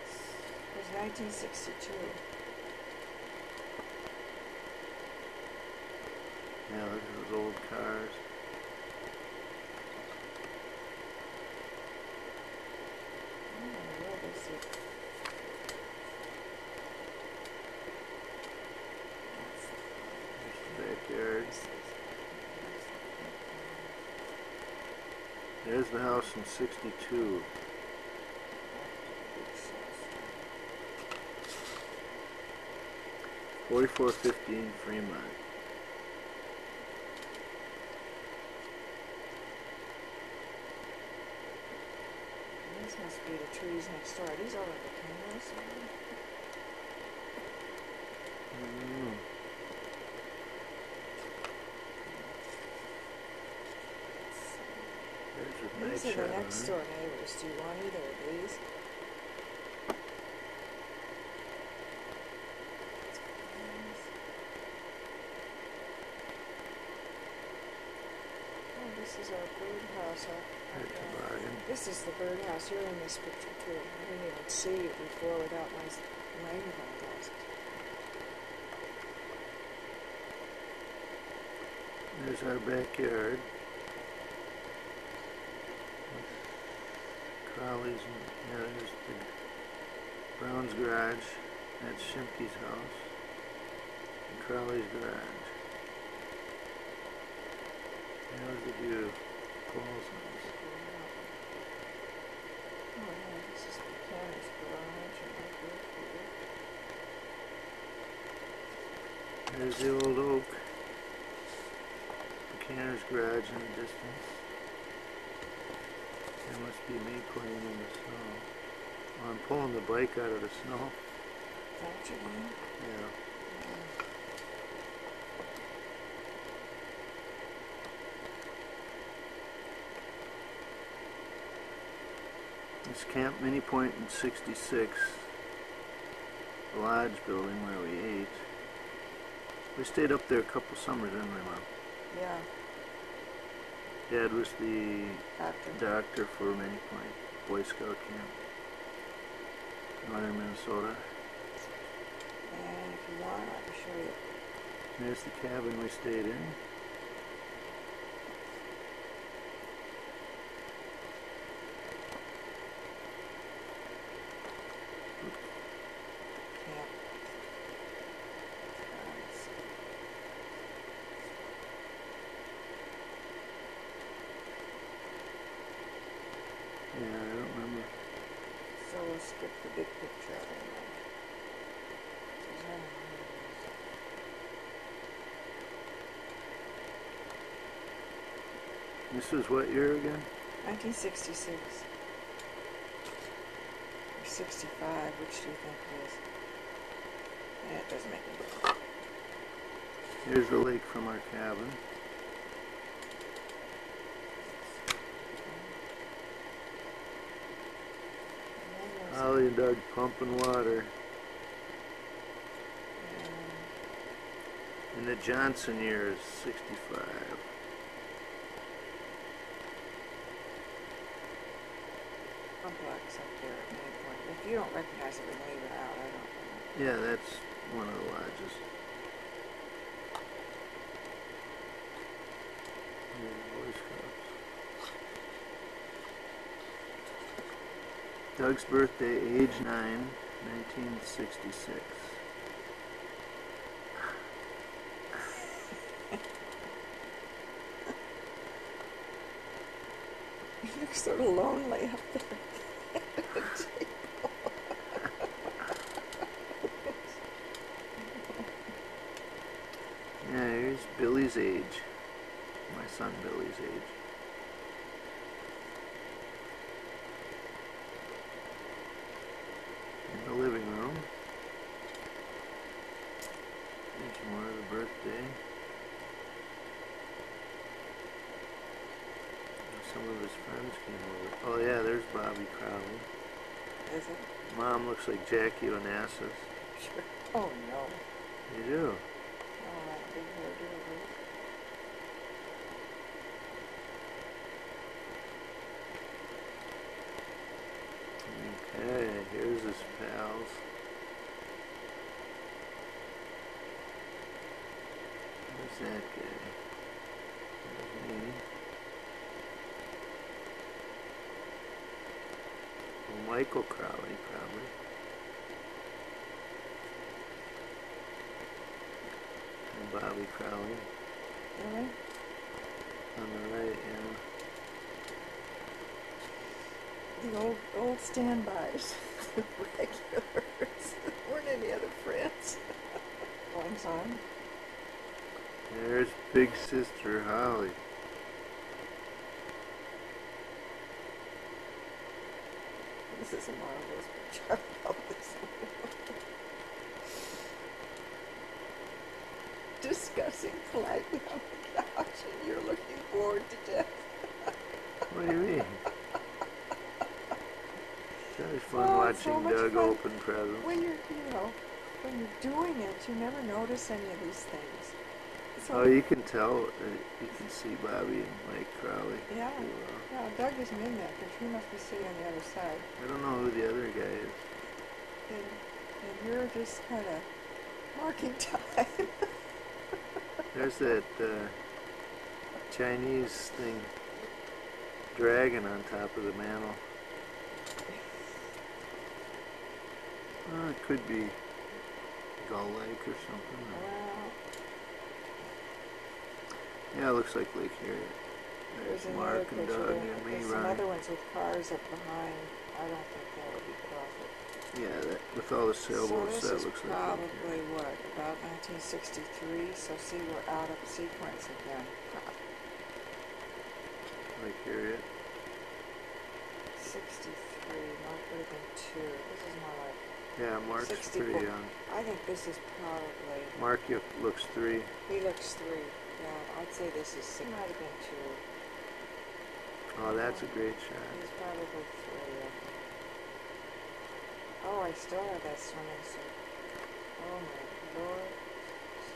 It was 1962. Yeah, look at those old cars. Oh, where is it? There's the backyard. There's the house in 62. 4415 Fremont. These must be the trees next door. These are like the cameras. Mm. There's a night These are shot the on next it. door neighbors. Do you want either of these? Oh, this is our birdhouse. There's the bargain. This is the birdhouse. You're in this picture too. I didn't even see it before without my magnifying glass. There's our backyard. Crowley's, yeah, there's the Brown's garage. That's Shimke's house. And Crowley's garage. There's the view. Paul's house. Oh yeah, this is the mechanics garage. And There's the old oak. The canner's garage in the distance. That must be me playing in the snow. Oh, I'm pulling the bike out of the snow. Is that what you're doing? Yeah. This Camp Mini Point in 66, the lodge building where we ate. We stayed up there a couple summers, didn't we, Mom? Yeah. Dad was the Doctor. for Mini Point, Boy Scout camp, northern Minnesota. And if you want, I can show you. There's the cabin we stayed in. Camp. Yeah, I don't remember. So we'll skip the big picture of it. This was what year again? 1966. Or 65, which do you think it is? Yeah, it doesn't make any difference. Here's the lake from our cabin. Holly and Doug pumping water. In the Johnson years, 65. Complex up there at any point. If you don't recognize it, we can leave it out. I don't know. Yeah, that's one of the lodges. Yeah, Boy Scouts. Doug's birthday, age 9, 1966. You look sort of lonely up there. Yeah, here's Billy's age. My son Billy's age. In the living room. There's more of the birthday. Some of his friends came over. Oh yeah, there's Bobby Crowley. Is it? Mom looks like Jackie Onassis. Sure. Oh no. You do? Oh, that big hairdo. Okay, here's his pals. Who's that guy? There's me. Well, Michael Crowley, probably. And Bobby Crowley. Really? On the right, yeah. The old standbys. The regulars. There weren't any other friends. Goings on. There's Big Sister Holly. This is a marvelous picture. I love this one. Discussing politely on the couch, and you're looking bored to death. What do you mean? It's always fun Oh, it's watching so much Doug fun. open presents. When you're, when you're doing it, you never notice any of these things. So, Oh, you can tell, you can see Bobby and Mike Crowley. yeah. pretty well. Yeah, Doug isn't in there because he must be sitting on the other side. I don't know who the other guy is. And you're just kind of marking time. There's that Chinese thing, dragon on top of the mantle. Oh, it could be Gull Lake or something. Wow. Yeah, it looks like Lake Harriet. There's There's another Mark and picture Doug there. and me There's some running. other ones with cars up behind. I don't think that would be profit. Yeah, that, with all the So sailboats, this that is looks like Lake probably Harriet. what, about 1960? 1963, so see, we're out of sequence again. Like here, 63, Mark would have been 2. This is more like yeah, Mark's 64. pretty young. I think this is probably... Mark looks 3. He looks 3. Yeah, I'd say this is... He might have been 2. Oh, that's a great shot. He's probably 3. Oh, I still have that swimming suit. Oh my lord.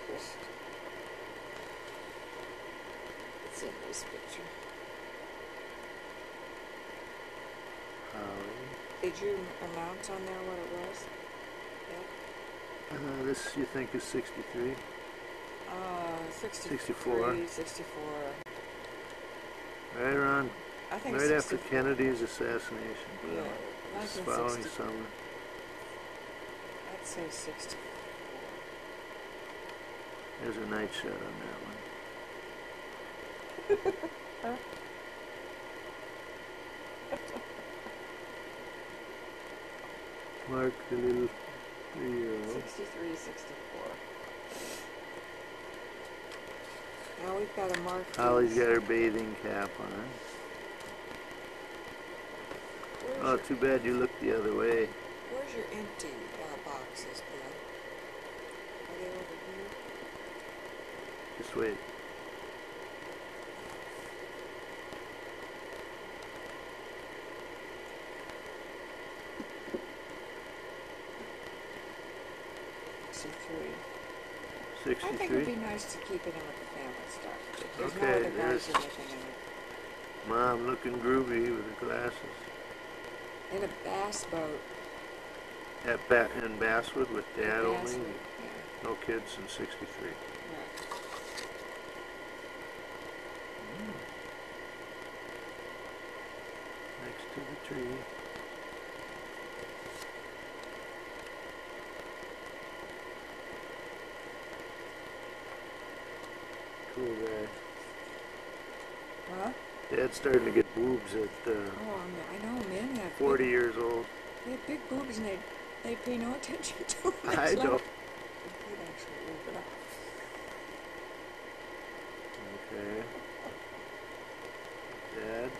It's just... It's in this picture. Did you announce on there what it was? Yeah. This you think is 63? 64. 64. Right around, I think right after Kennedy's assassination. Yeah, This following summer. I'd say 64. There's a night shot on that one. Huh? Mark, the little 3-year-old. 63, 64. Now we've got to mark these. Holly's got her bathing cap on. Oh, too bad you looked the other way. Where's your empty boxes, Bill? Are they over here? Just wait. I think it would be nice to keep it in with the family stuff. There's no other guys or anything in it. Mom looking groovy with her glasses. In a bass boat. In Basswood with Dad only? Basswood, yeah. No kids in 63. Right. Next to the tree. Cool guy. Huh? Dad's starting to get boobs at I know men have 40 years old. They have big boobs and they pay no attention to them. I don't. They could actually leave it up. Okay. Dad.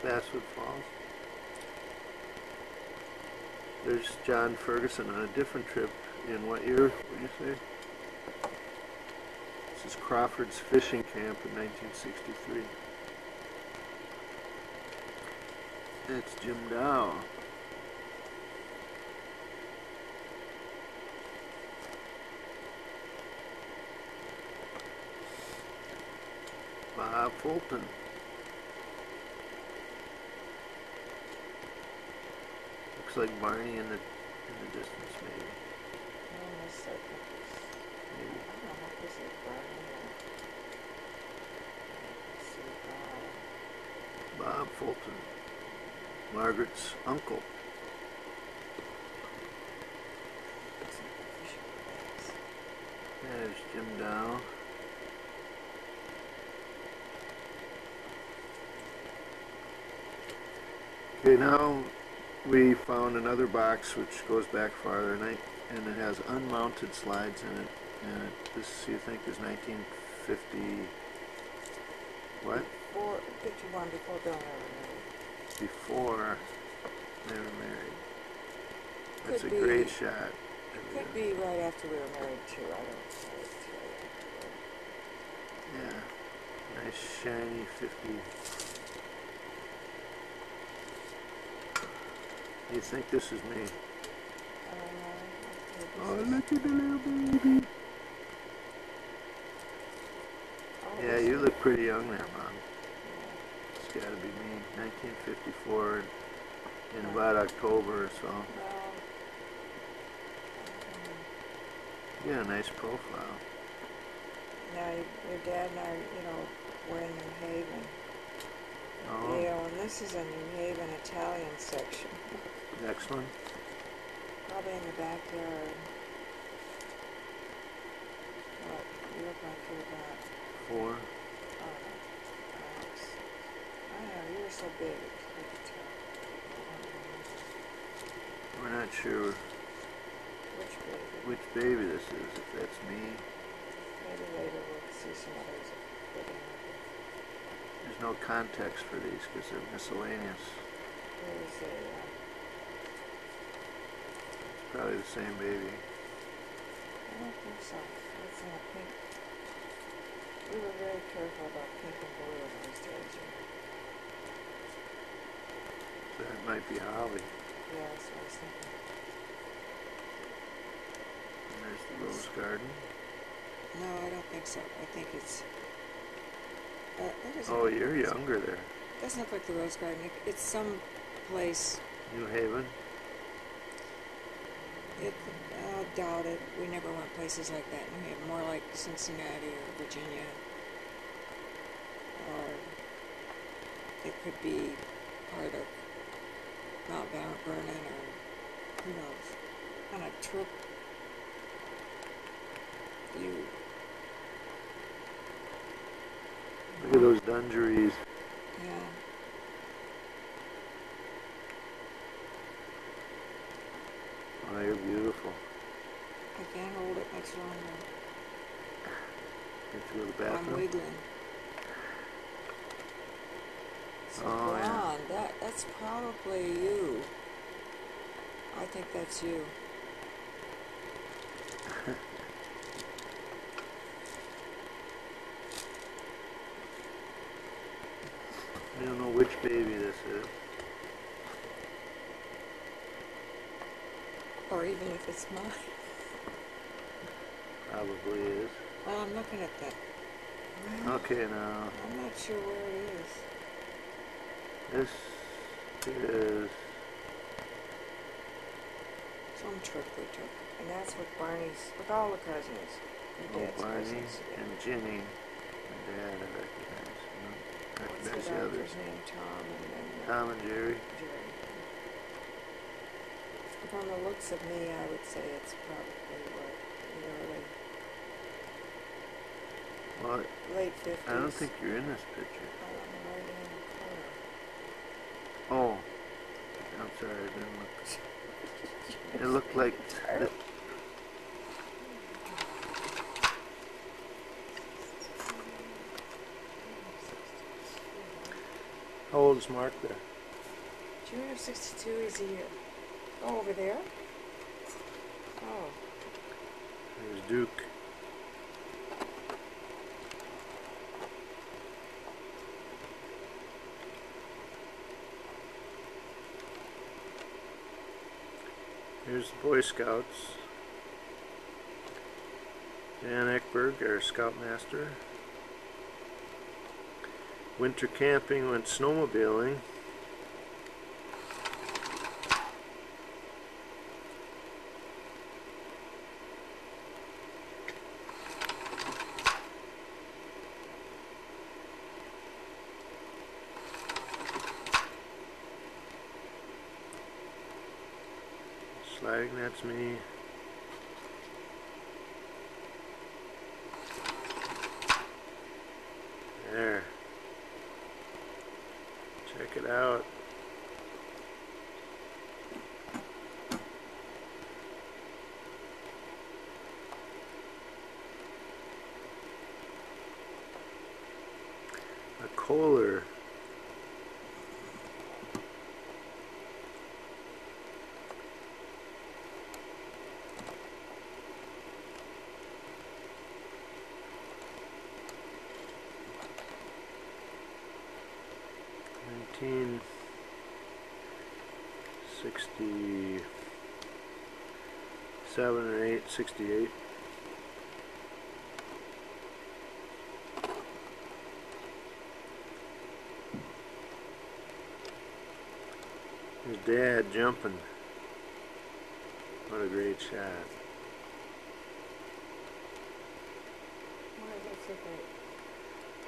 Basswood Falls. There's John Ferguson on a different trip in what year, would you say? This is Crawford's Fishing Camp in 1963. That's Jim Dow. Bob Fulton. Looks like Barney in the distance, maybe. Maybe. I don't know if this is Barney. Bob Fulton. Margaret's uncle. There's Jim Dow. Okay, now we found another box which goes back farther, and it has unmounted slides in it. And this, you think, is 1950... what? 51, before Bill and I were married. Before they were married. That's Could a great shot. It could be right after we were married, too. I don't know. Yeah. Nice, shiny 50... You think this is me? Oh, look at the little baby. Yeah, you look pretty young there, Mom. It's got to be me. 1954, in about October or so. Yeah, nice profile. Now, your dad and I, you know, we're in New Haven, Oh, Yale, and this is a New Haven Italian section. next one. Probably in the backyard. What? You look like you're about... 4. Oh, perhaps. I don't know, you're so big, I can tell. We're not sure Which baby? which baby this is, if that's me. Maybe later we'll see some others that fit in with it. There's no context for these because they're miscellaneous. There is a... Probably the same baby. I don't think so. It's in a pink. We were very careful about pink and blue in those days. You know? So that might be Holly. Yeah, that's what I was thinking. And there's the rose garden. No, I don't think so. I think it's... Oh, you're younger there. It doesn't look like the rose garden. It's some place... New Haven. I doubt it. We never went places like that in New Haven. More like Cincinnati or Virginia. Or it could be part of Mount Vernon or who knows. On a trip you... Look at those dungarees. Yeah. Oh, you're beautiful. I can't hold it much longer. Get you to the I'm bathroom. wiggling. So Oh, yeah. blonde, that's probably you. I think that's you. I don't know which baby this is. Or even if it's mine. Probably is. Well, I'm looking at that. Okay, now I'm not sure where it is. this is Some trip we took. And that's with Barney's, with all the cousins. Your dad's Barney cousins. Yeah. and Ginny. My dad, I recognize. I What's recognize the the others. doctor's name? Tom and then Tom and Jerry. Jerry. From the looks of me, I would say it's probably what, the Well, late 50s. I don't think you're in this picture. On the right-hand corner. Oh, I'm sorry, I didn't look. It looked like... How old is Mark there? June of 62 is a year. Oh, over there? Oh. There's Duke. Here's the Boy Scouts. Jan Ekberg, our scoutmaster. Winter camping, went snowmobiling. Sliding, that's me. There. Check it out. A Kohler. Nineteen 67 or 8, 68. His dad jumping. What a great shot. Margaret so great?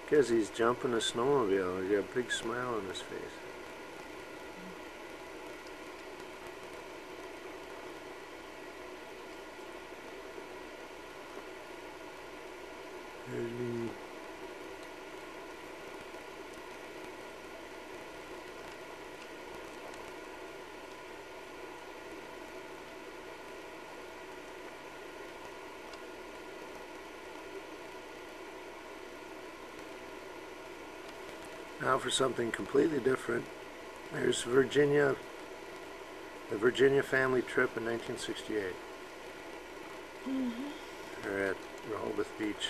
Because he's jumping a snowmobile. He's got a big smile on his face. There's me. Now for something completely different. There's Virginia, the Virginia family trip in 1968. They're at Rehoboth Beach.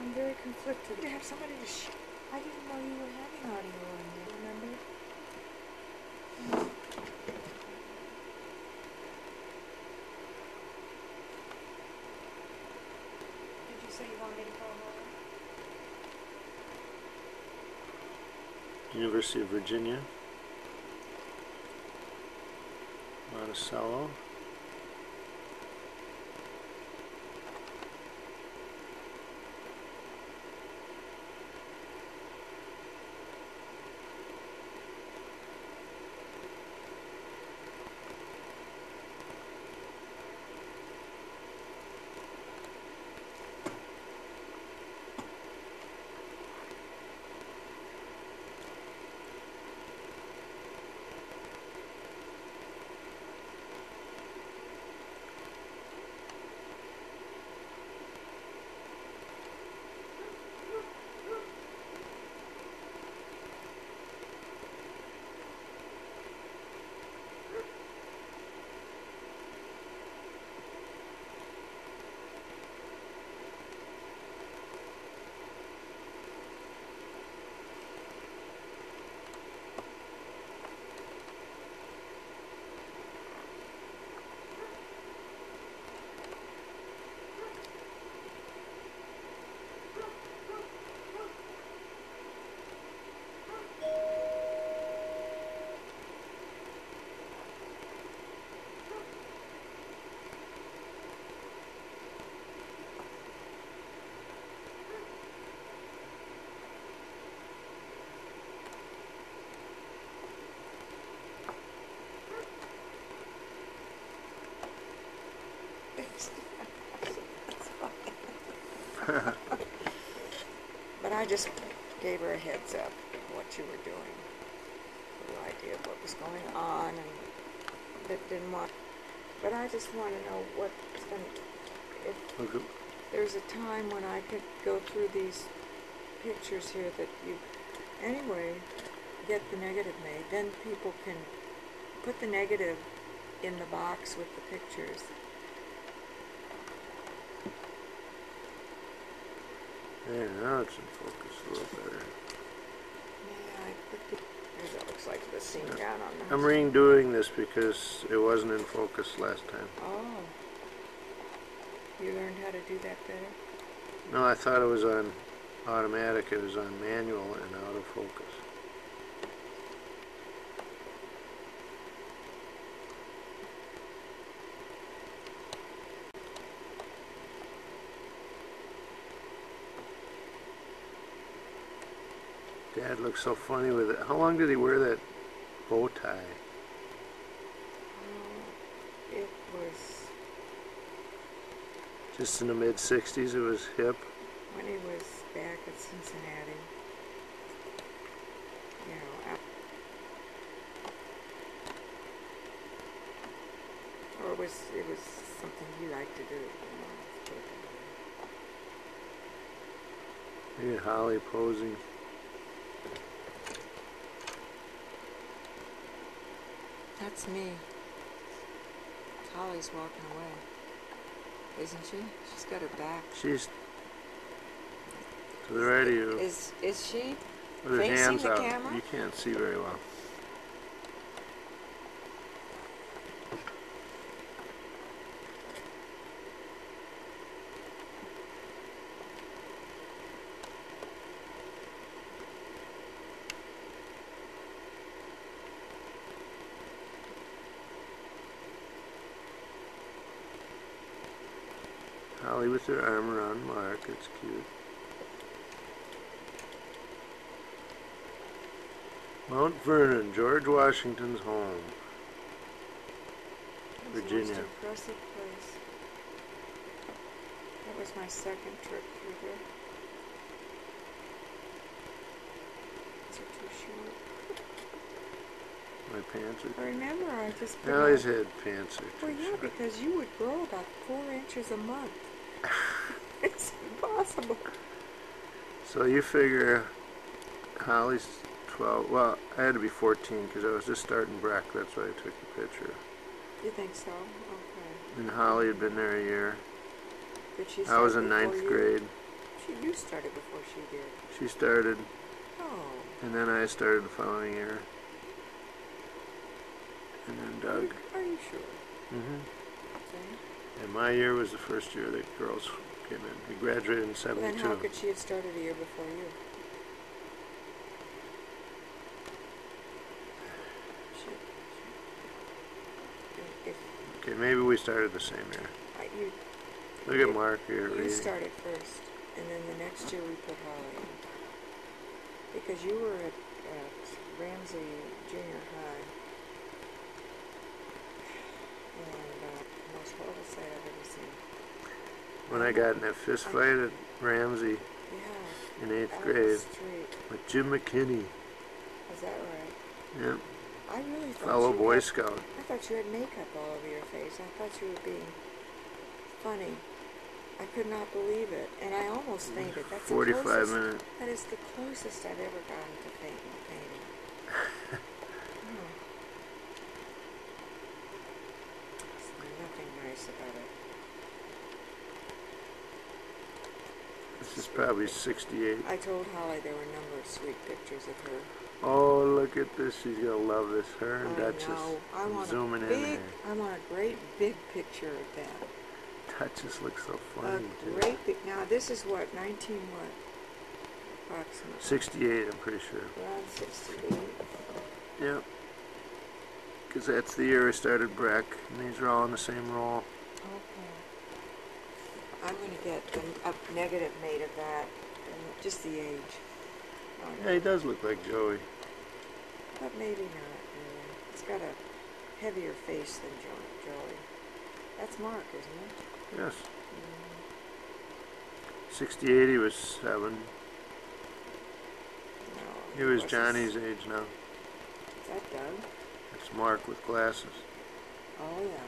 I'm very conflicted. To have somebody to I didn't know you were having audio on there, remember? Did you say you wanted me to go home? University of Virginia, Monticello. But I just gave her a heads up of what you were doing. A little idea of what was going on, and that didn't want. But I just want to know what's going to. If there's a time when I could go through these pictures here that you. Anyway, get the negative made. Then people can put the negative in the box with the pictures. There, now it's in focus a little better. Yeah, I put the. There's that looks like the scene down on the. I'm redoing this because it wasn't in focus last time. Oh. You learned how to do that better? No, I thought it was on automatic. It was on manual and out of focus. Dad looks so funny with it. How long did he wear that bow tie? It was Just in the mid-60s, it was hip. when he was back at Cincinnati. You know, or it was something he liked to do. You know, let's put it that way. Look at Holly posing. That's me. Holly's walking away, isn't she? She's got her back. She's to the right of you. Is she With her facing hands the out. camera? You can't see very well. Holly with her arm around Mark. It's cute. Mount Vernon, George Washington's home. It was Virginia. the most impressive place. That was my second trip through there. These are too short. My pants are... I remember I just... I always had pants that are too Well, yeah, short. because you would grow about 4 inches a month. It's impossible. So you figure Holly's 12, well, I had to be 14 because I was just starting Breck, that's why I took the picture. You think so? Okay. And Holly had been there a year. Did she I start was in before 9th you? grade. You started before she did. She started, Oh. and then I started the following year. And then Doug. Are you sure? Mm-hmm. Okay. And my year was the first year that girls came in. We graduated in 72. Then how could she have started a year before you? Okay, maybe we started the same year. Look at Mark here You reading. started first, and then the next year we put Holly in. Because you were at Ramsey Junior High. And the most horrible sight I've ever seen. When I got in that fist fight at Ramsey Yeah. in 8th Out grade the street. with Jim McKinney. Is that right? Yep. I really thought Fellow you Boy had, Scout. I thought you had makeup all over your face. I thought you were being funny. I could not believe it, and I almost fainted. That's 45 the closest, minutes. That is the closest I've ever gotten to fainting. Oh. There's nothing nice about it. This is probably 68. I told Holly there were a number of sweet pictures of her. Oh, look at this. She's going to love this. Her and I Duchess. know. I want Zooming a in big, there. I want a great big picture of that. Duchess looks so A funny, too. great big. Now this is what 19 what? Approximately. 68, I'm pretty sure. Around 68. Yep. Because that's the year I started Breck, and these are all in the same role. Okay. I'm going to get a negative made of that. Just the age. Yeah, he does look like Joey. But maybe not, really. He's got a heavier face than Joey. That's Mark, isn't it? Yes. Mm. 68, he was 7. No. He was Johnny's age now. Is that Doug? It's Mark with glasses. Oh, yeah.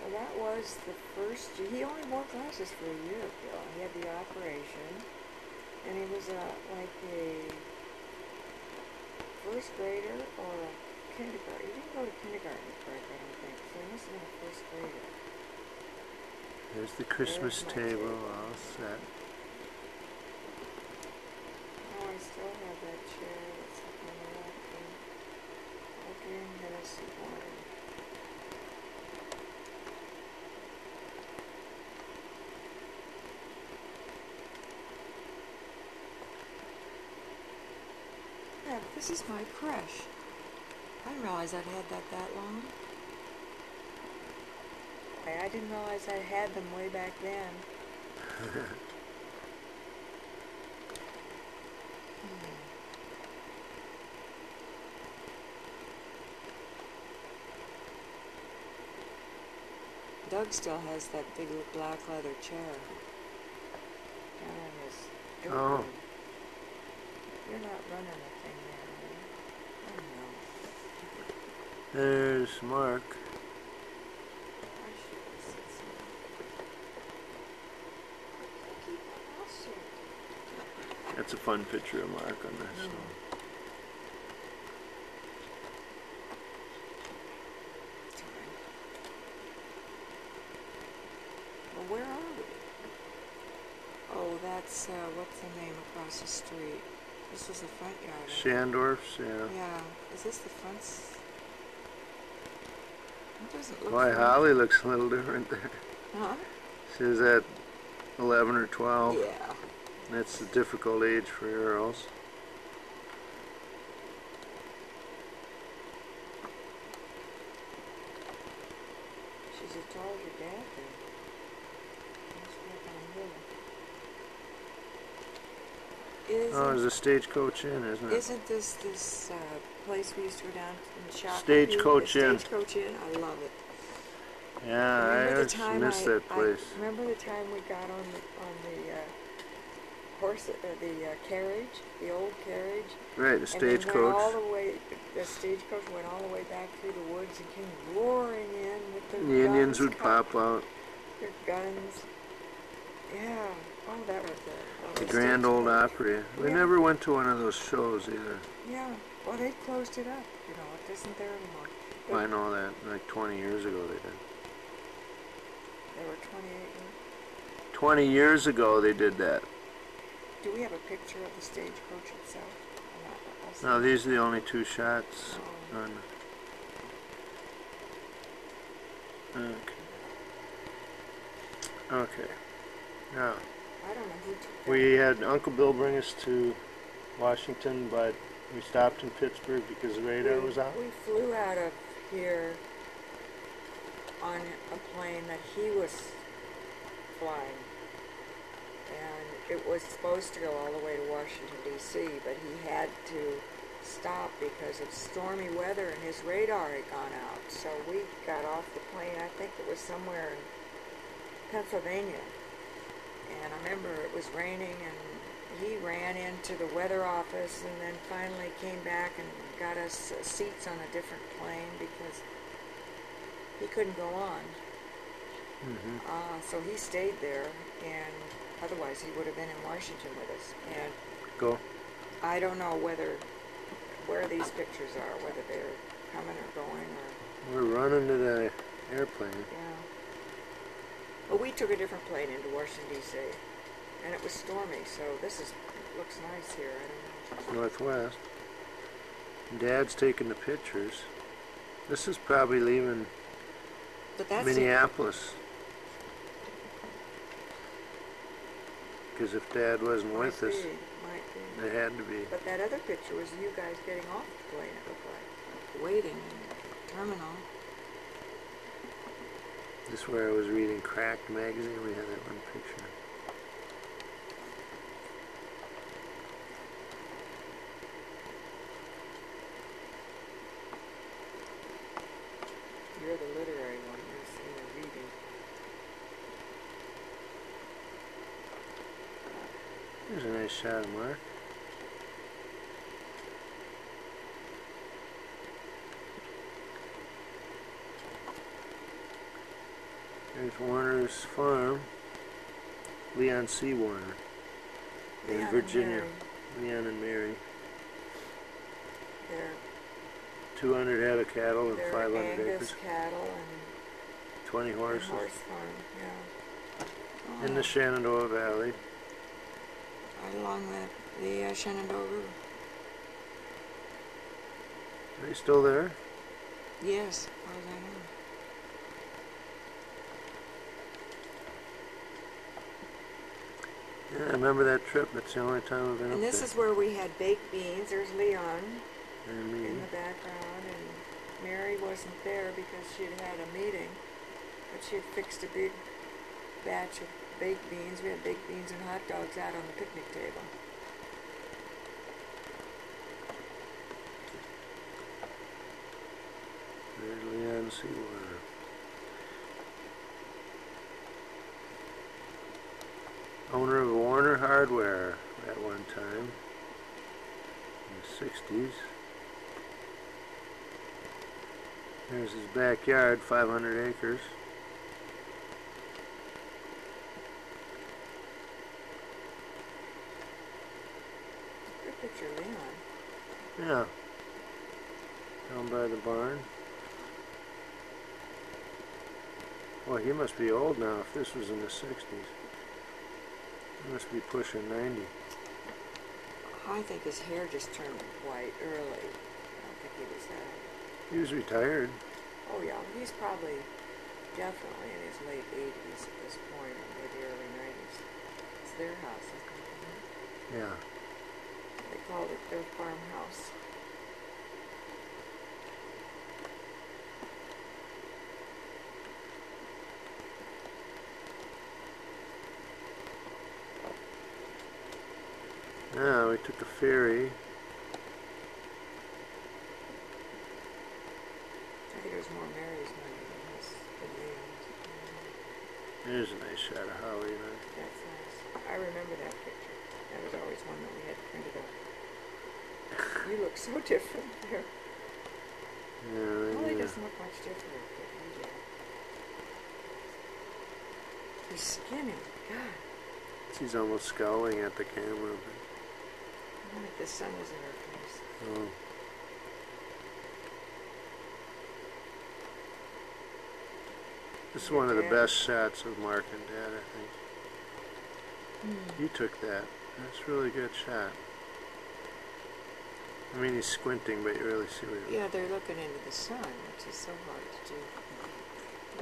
Well, that was the first year. He only wore glasses for a year, Bill. He had the operation, and he was like a first grader or a kindergarten. He didn't go to kindergarten at Breck, I don't think, so he must have been a first grader. There's the Christmas table all set. Oh, I still have that chair that's up on the left. Okay, Hennessy wine. Yeah, this is my crush. I didn't realize I'd had that long. I didn't realize I had them way back then. Doug still has that big black leather chair down in his Oh. bedroom. You're not running a thing there, are you? Oh, no. There's Mark. I should have said something. Keep my mouth shut. That's a fun picture of Mark on this. Well, where are we? Oh, that's, what's the name across the street? This was the front yard. Shandorf's, yeah. Yeah. Is this the front? It doesn't look Boy, familiar. Holly looks a little different there. Huh? She's at 11 or 12. Yeah. That's a difficult age for girls. She's as tall as your dad, then. Must be Oh, there's a Stagecoach Inn, isn't it? Isn't this place we used to go down and shop? Stagecoach Inn. Stagecoach Inn. I love it. Yeah, I just miss that place. Remember the time we got on the horse, the carriage, the old carriage. Right, the stagecoach. The stagecoach went all the way back through the woods and came roaring in with their The Indians would pop out. Their guns. Yeah. Oh, that was the Grand Ole Opry. We never went to one of those shows either. Yeah. Well, they closed it up. You know, it isn't there anymore. Well, I know that. Like 20 years ago they did. They were 28 years. 20 years ago they did that. Do we have a picture of the stagecoach itself? No, these are the only two shots on. Okay. Now, I don't know who took that. we had Uncle Bill bring us to Washington, but we stopped in Pittsburgh because the radar was out. We flew out of here on a plane that he was flying. And it was supposed to go all the way to Washington, D.C., but he had to stop because of stormy weather and his radar had gone out. So we got off the plane, I think it was somewhere in Pennsylvania. And I remember it was raining and he ran into the weather office and then finally came back and got us seats on a different plane because he couldn't go on. So he stayed there, and otherwise he would have been in Washington with us. And I don't know where these pictures are, whether they're coming or going or... We're running to the airplane. Yeah. Well, we took a different plane into Washington, D.C., and it was stormy, so looks nice here. I don't know. Northwest. Dad's taking the pictures. This is probably leaving Minneapolis. Because if Dad wasn't with us, it had to be. But that other picture was you guys getting off the plane, it looked like. Waiting in the terminal. This is where I was reading Cracked magazine. We had that one picture. You're the literary one. You're reading. There's a nice shot of Mark. There's Warner's farm. Leon C. Warner in Virginia. Leon and Mary. They're 200 head of cattle and 500 Angus acres. Cattle and 20 horses. horse farm, yeah. In the Shenandoah Valley. Right along the Shenandoah River. Are they still there? Yes, as far as I know. Yeah, I remember that trip. That's the only time I've been up And there. this is where we had baked beans. There's Leon And me. in the background, and Mary wasn't there because she had had a meeting, but she had fixed a big batch of baked beans. We had baked beans and hot dogs out on the picnic table. There's Leon C. Warner. Owner of Warner Hardware at one time in the 60s. There's his backyard, 500 acres. Good picture, Leon. Yeah. Down by the barn. Well, he must be old now if this was in the 60s. He must be pushing 90. I think his hair just turned white early. I don't think he was that. He was retired. Oh yeah, he's probably definitely in his late 80s at this point, or maybe early 90s. It's their house, isn't it? Yeah. They called it their farmhouse. Now we took a ferry. I think it was more Mary's money than his demands. There's a nice shot of Holly and I. That's nice. I remember that picture. That was always one that we had printed up. You look so different there. Yeah, Holly doesn't look much different, but you do. You're skinny. God. She's almost scowling at the camera. Like the sun is in her face. Oh. This is one of the best shots of Mark and Dad, I think. You took that. That's a really good shot. I mean, he's squinting, but you really see what Yeah, they're looking into the sun, which is so hard to do.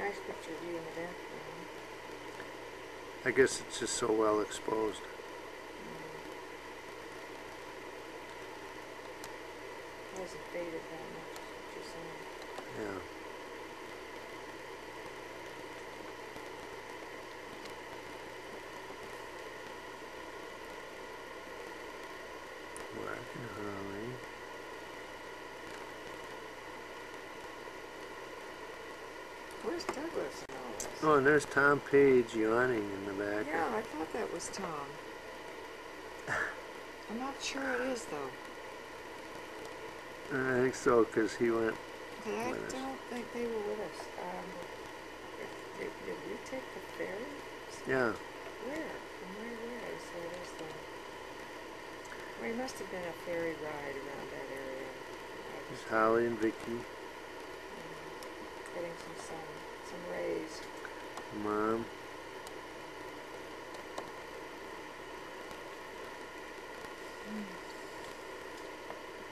Nice picture of you in the background. I guess it's just so well exposed. It hasn't faded that much, is what you're saying. Yeah. Mark and Holly. Where's Douglas and all this? Oh, and there's Tom Page yawning in the back. Yeah, I thought that was Tom. I'm not sure it is, though. I think so, because he went But I with us. don't think they were with us. Did we take the ferry? Yeah. Where? From where? So there's the... Well, it must have been a ferry ride around that area. There's Holly and Vicky. Getting some sun, some rays. Mom.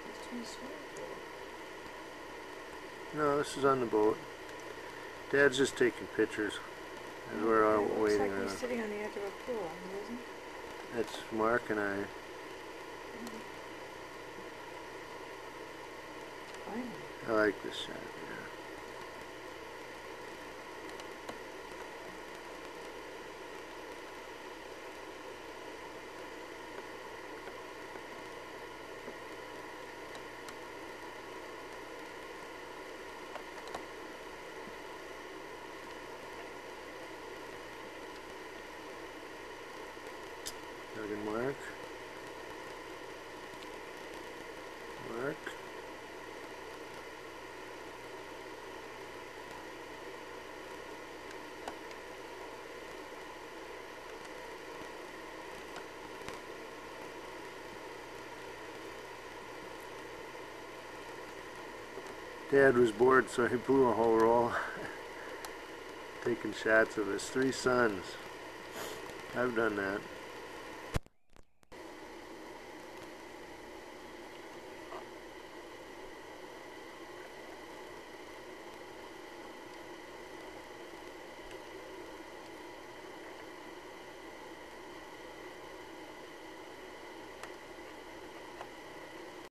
It's too swimming pool. No, this is on the boat. Dad's just taking pictures. As we're all It waiting looks like on. he's sitting on the edge of a pool, isn't he? That's Mark and I. Finally. I like this shot. Yeah. Doug and Mark. Mark. Dad was bored, so he blew a whole roll taking shots of his 3 sons. I've done that.